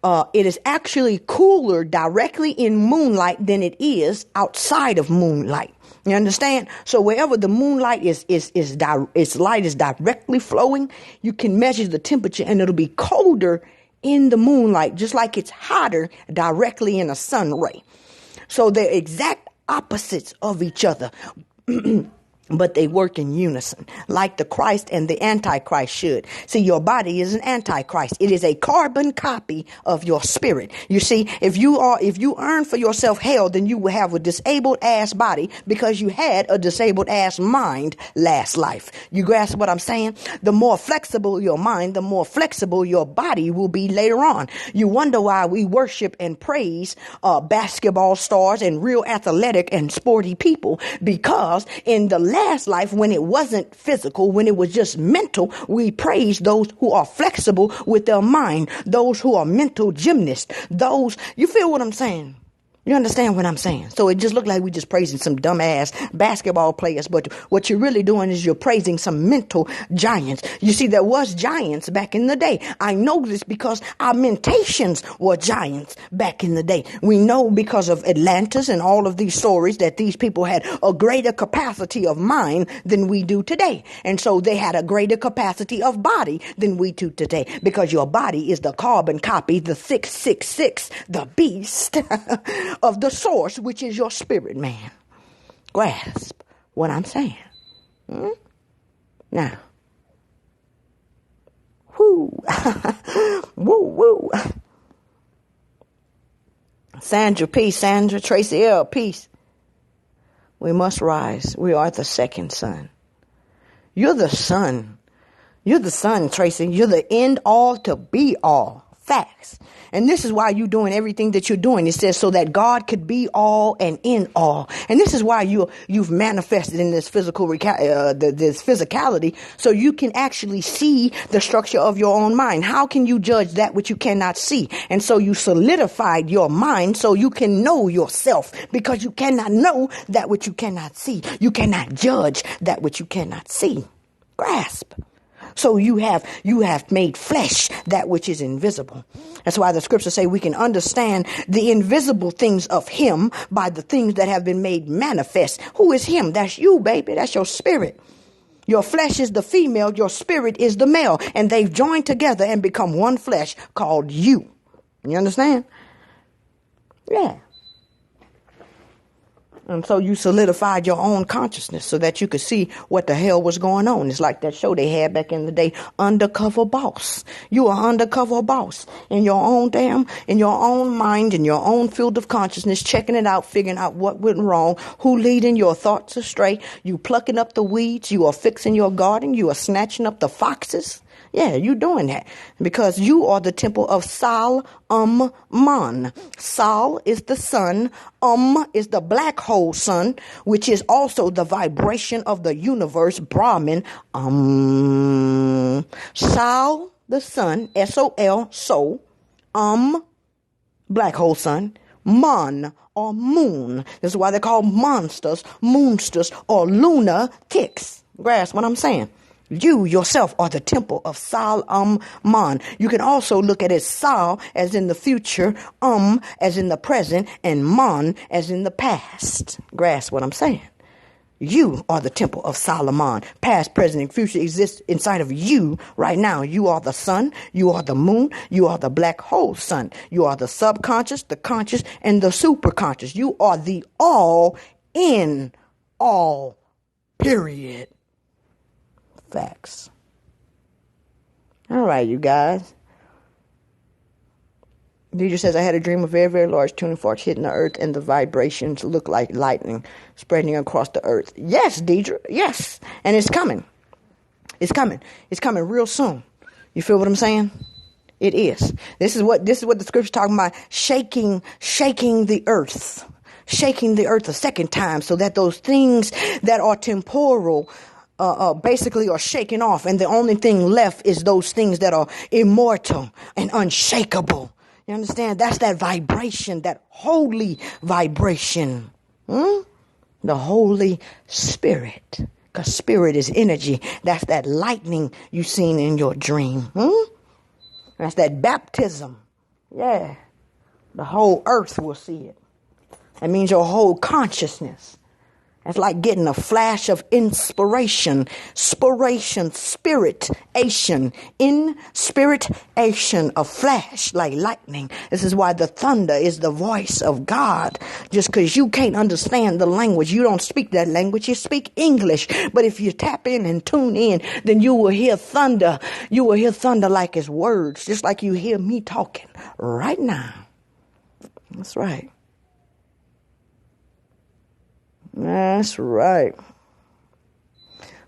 it is actually cooler directly in moonlight than it is outside of moonlight. You understand? So wherever the moonlight its light is directly flowing, you can measure the temperature and it'll be colder in the moonlight, just like it's hotter directly in a sun ray. So they're exact opposites of each other, but they work in unison, like the Christ and the Antichrist should. See, your body is an Antichrist. It is a carbon copy of your spirit. You see, if you earn for yourself hell, then you will have a disabled ass body because you had a disabled ass mind last life. You grasp what I'm saying? The more flexible your mind, the more flexible your body will be later on. You wonder why we worship and praise basketball stars and real athletic and sporty people, because in the last life, when it wasn't physical, when it was just mental, we praise those who are flexible with their mind, those who are mental gymnasts, you feel what I'm saying? You understand what I'm saying? So it just looked like we just praising some dumbass basketball players, but what you're really doing is you're praising some mental giants. You see, there was giants back in the day. I know this because our mentations were giants back in the day. We know because of Atlantis and all of these stories that these people had a greater capacity of mind than we do today. And so they had a greater capacity of body than we do today, because your body is the carbon copy, the 666, the beast of the source, which is your spirit, man. Grasp what I'm saying. Now, whoo, woo, woo. Sandra, peace. Sandra, Tracy L, peace. We must rise. We are the second sun. You're the sun. You're the sun, Tracy. You're the end all to be all. Facts. And this is why you're doing everything that you're doing. It says so that God could be all and in all. And this is why you've manifested in this this physicality, so you can actually see the structure of your own mind. How can you judge that which you cannot see? And so you solidified your mind so you can know yourself, because you cannot know that which you cannot see. You cannot judge that which you cannot see. Grasp. So you have made flesh that which is invisible. That's why the scriptures say we can understand the invisible things of him by the things that have been made manifest. Who is him? That's you, baby. That's your spirit. Your flesh is the female. Your spirit is the male. And they've joined together and become one flesh called you. You understand? Yeah. And so you solidified your own consciousness so that you could see what the hell was going on. It's like that show they had back in the day, Undercover Boss. You are undercover boss in your own mind, in your own field of consciousness, checking it out, figuring out what went wrong, who leading your thoughts astray. You plucking up the weeds. You are fixing your garden. You are snatching up the foxes. Yeah, you doing that because you are the temple of Sal Man. Sal is the sun. Is the black hole sun, which is also the vibration of the universe, Brahman. Sal, the sun, S-O-L, soul. Black hole sun. Man, or moon. This is why they're called monsters, moonsters, or lunatics. Grasp what I'm saying? You yourself are the temple of Sal Man. You can also look at it Sal as in the future, as in the present, and Man as in the past. Grasp what I'm saying? You are the temple of Solomon. Past, present, and future exists inside of you right now. You are the sun. You are the moon. You are the black hole sun. You are the subconscious, the conscious, and the superconscious. You are the all in all, period. Facts. All right, you guys. Deidre says, I had a dream of very, very large tuning forks hitting the earth, and the vibrations look like lightning spreading across the earth. Yes, Deidre, yes. And it's coming. It's coming. It's coming real soon. You feel what I'm saying? It is. This is what the scripture's talking about, shaking the earth. Shaking the earth a second time so that those things that are temporal basically are shaken off. And the only thing left is those things that are immortal and unshakable. You understand? That's that vibration, that holy vibration. The Holy Spirit. Because spirit is energy. That's that lightning you seen in your dream. That's that baptism. Yeah. The whole earth will see it. That means your whole consciousness. It's like getting a flash of inspiration, spirit-ation, a flash like lightning. This is why the thunder is the voice of God. Just because you can't understand the language, you don't speak that language, you speak English. But if you tap in and tune in, then you will hear thunder. You will hear thunder like it's words, just like you hear me talking right now. That's right. That's right.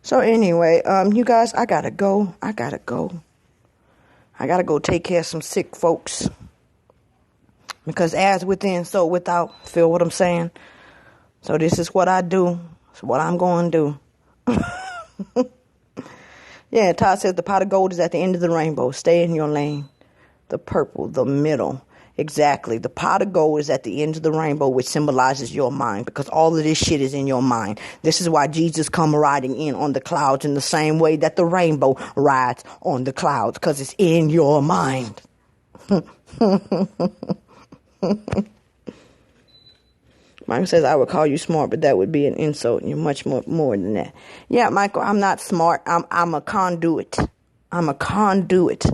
So anyway, you guys, I gotta go. I gotta go take care of some sick folks. Because as within, so without. Feel what I'm saying? So this is what I do. It's what I'm going to do. Yeah, Todd says the pot of gold is at the end of the rainbow. Stay in your lane. The purple, the middle. Exactly. The pot of gold is at the end of the rainbow, which symbolizes your mind, because all of this shit is in your mind. This is why Jesus come riding in on the clouds in the same way that the rainbow rides on the clouds, because it's in your mind. Michael says, I would call you smart, but that would be an insult. You're much more than that. Yeah, Michael, I'm not smart. I'm a conduit. I'm a conduit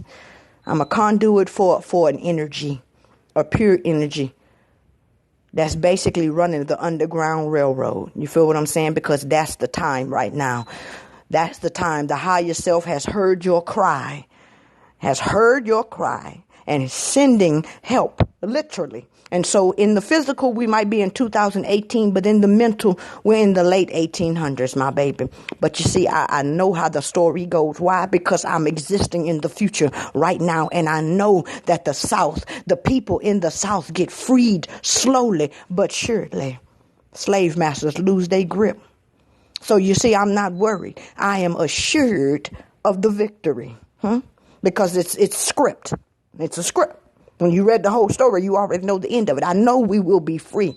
for an energy. A pure energy that's basically running the Underground Railroad. You feel what I'm saying? Because that's the time right now. That's the time. The higher self has heard your cry, and is sending help, literally. And so in the physical, we might be in 2018, but in the mental, we're in the late 1800s, my baby. But you see, I know how the story goes. Why? Because I'm existing in the future right now. And I know that the South, the people in the South get freed slowly but surely. Slave masters lose their grip. So you see, I'm not worried. I am assured of the victory. Because it's script. It's a script. When you read the whole story, you already know the end of it. I know we will be free.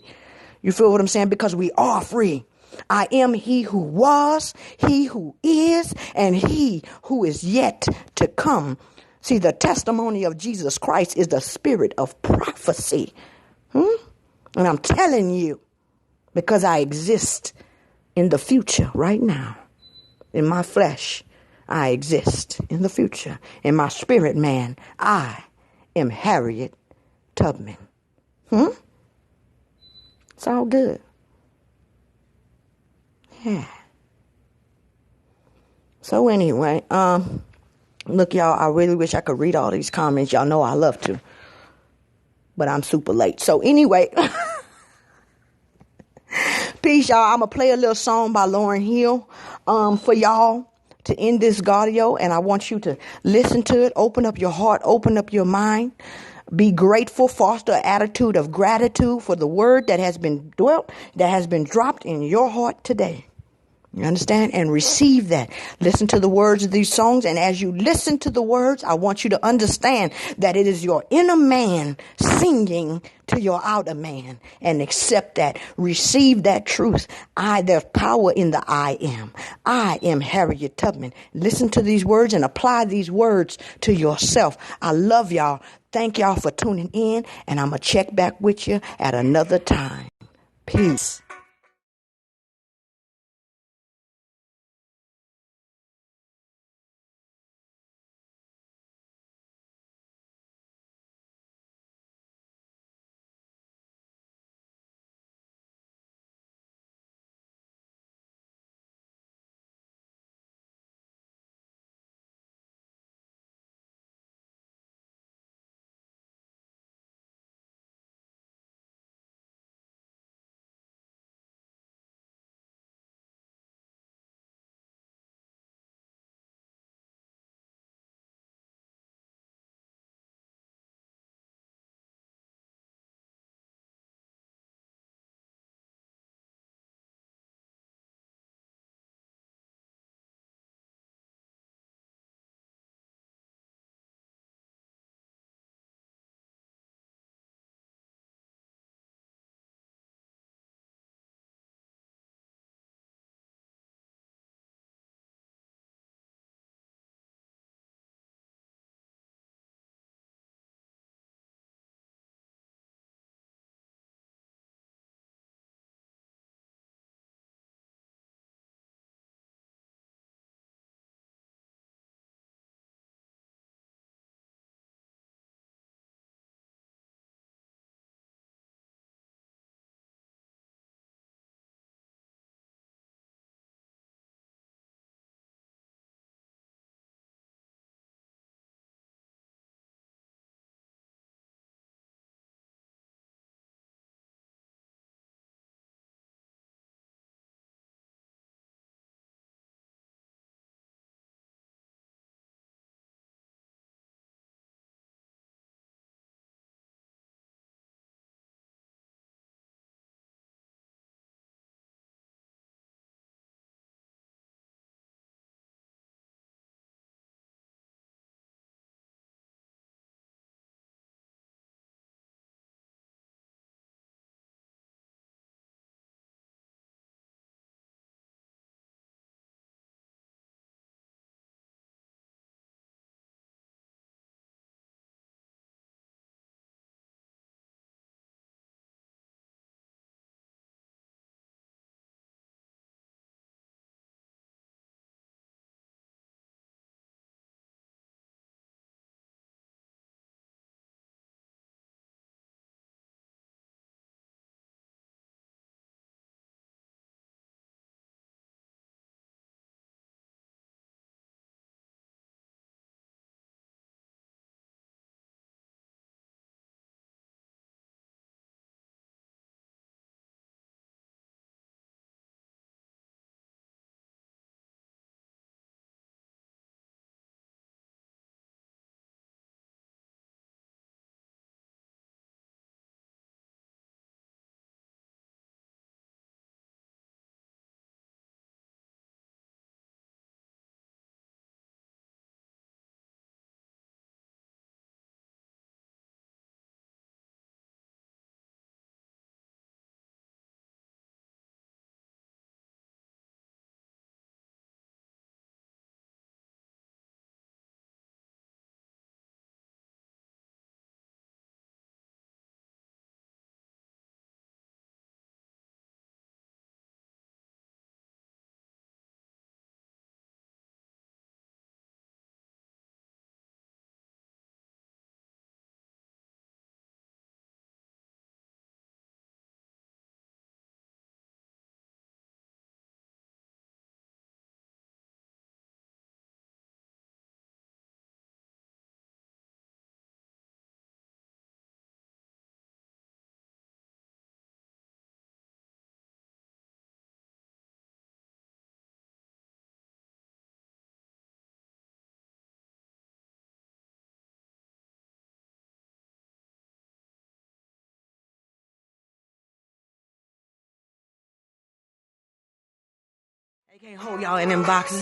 You feel what I'm saying? Because we are free. I am he who was, he who is, and he who is yet to come. See, the testimony of Jesus Christ is the spirit of prophecy. And I'm telling you, because I exist in the future right now. In my flesh, I exist in the future. In my spirit, man, I am Harriet Tubman. It's all good. Yeah. So anyway, look, y'all, I really wish I could read all these comments. Y'all know I love to. But I'm super late. So anyway, peace, y'all. I'm going to play a little song by Lauryn Hill for y'all to end this audio, and I want you to listen to it. Open up your heart, open up your mind. Be grateful, foster an attitude of gratitude for the word that has been dwelt, that has been dropped in your heart today. You understand? And receive that. Listen to the words of these songs. And as you listen to the words, I want you to understand that it is your inner man singing to your outer man, and accept that. Receive that truth. There's power in the I am. I am Harriet Tubman. Listen to these words and apply these words to yourself. I love y'all. Thank y'all for tuning in, and I'm going to check back with you at another time. Peace. Can't hold y'all in them boxes.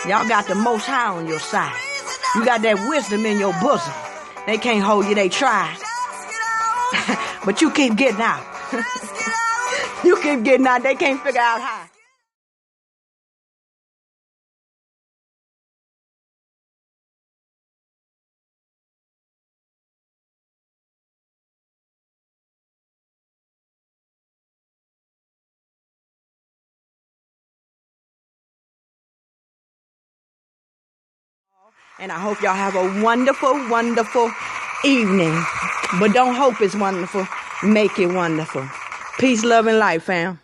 Y'all got the Most High on your side. You got that wisdom in your bosom. They can't hold you. They try. But you keep getting out. You keep getting out. They can't figure out how. And I hope y'all have a wonderful, wonderful evening. But don't hope it's wonderful. Make it wonderful. Peace, love, and light, fam.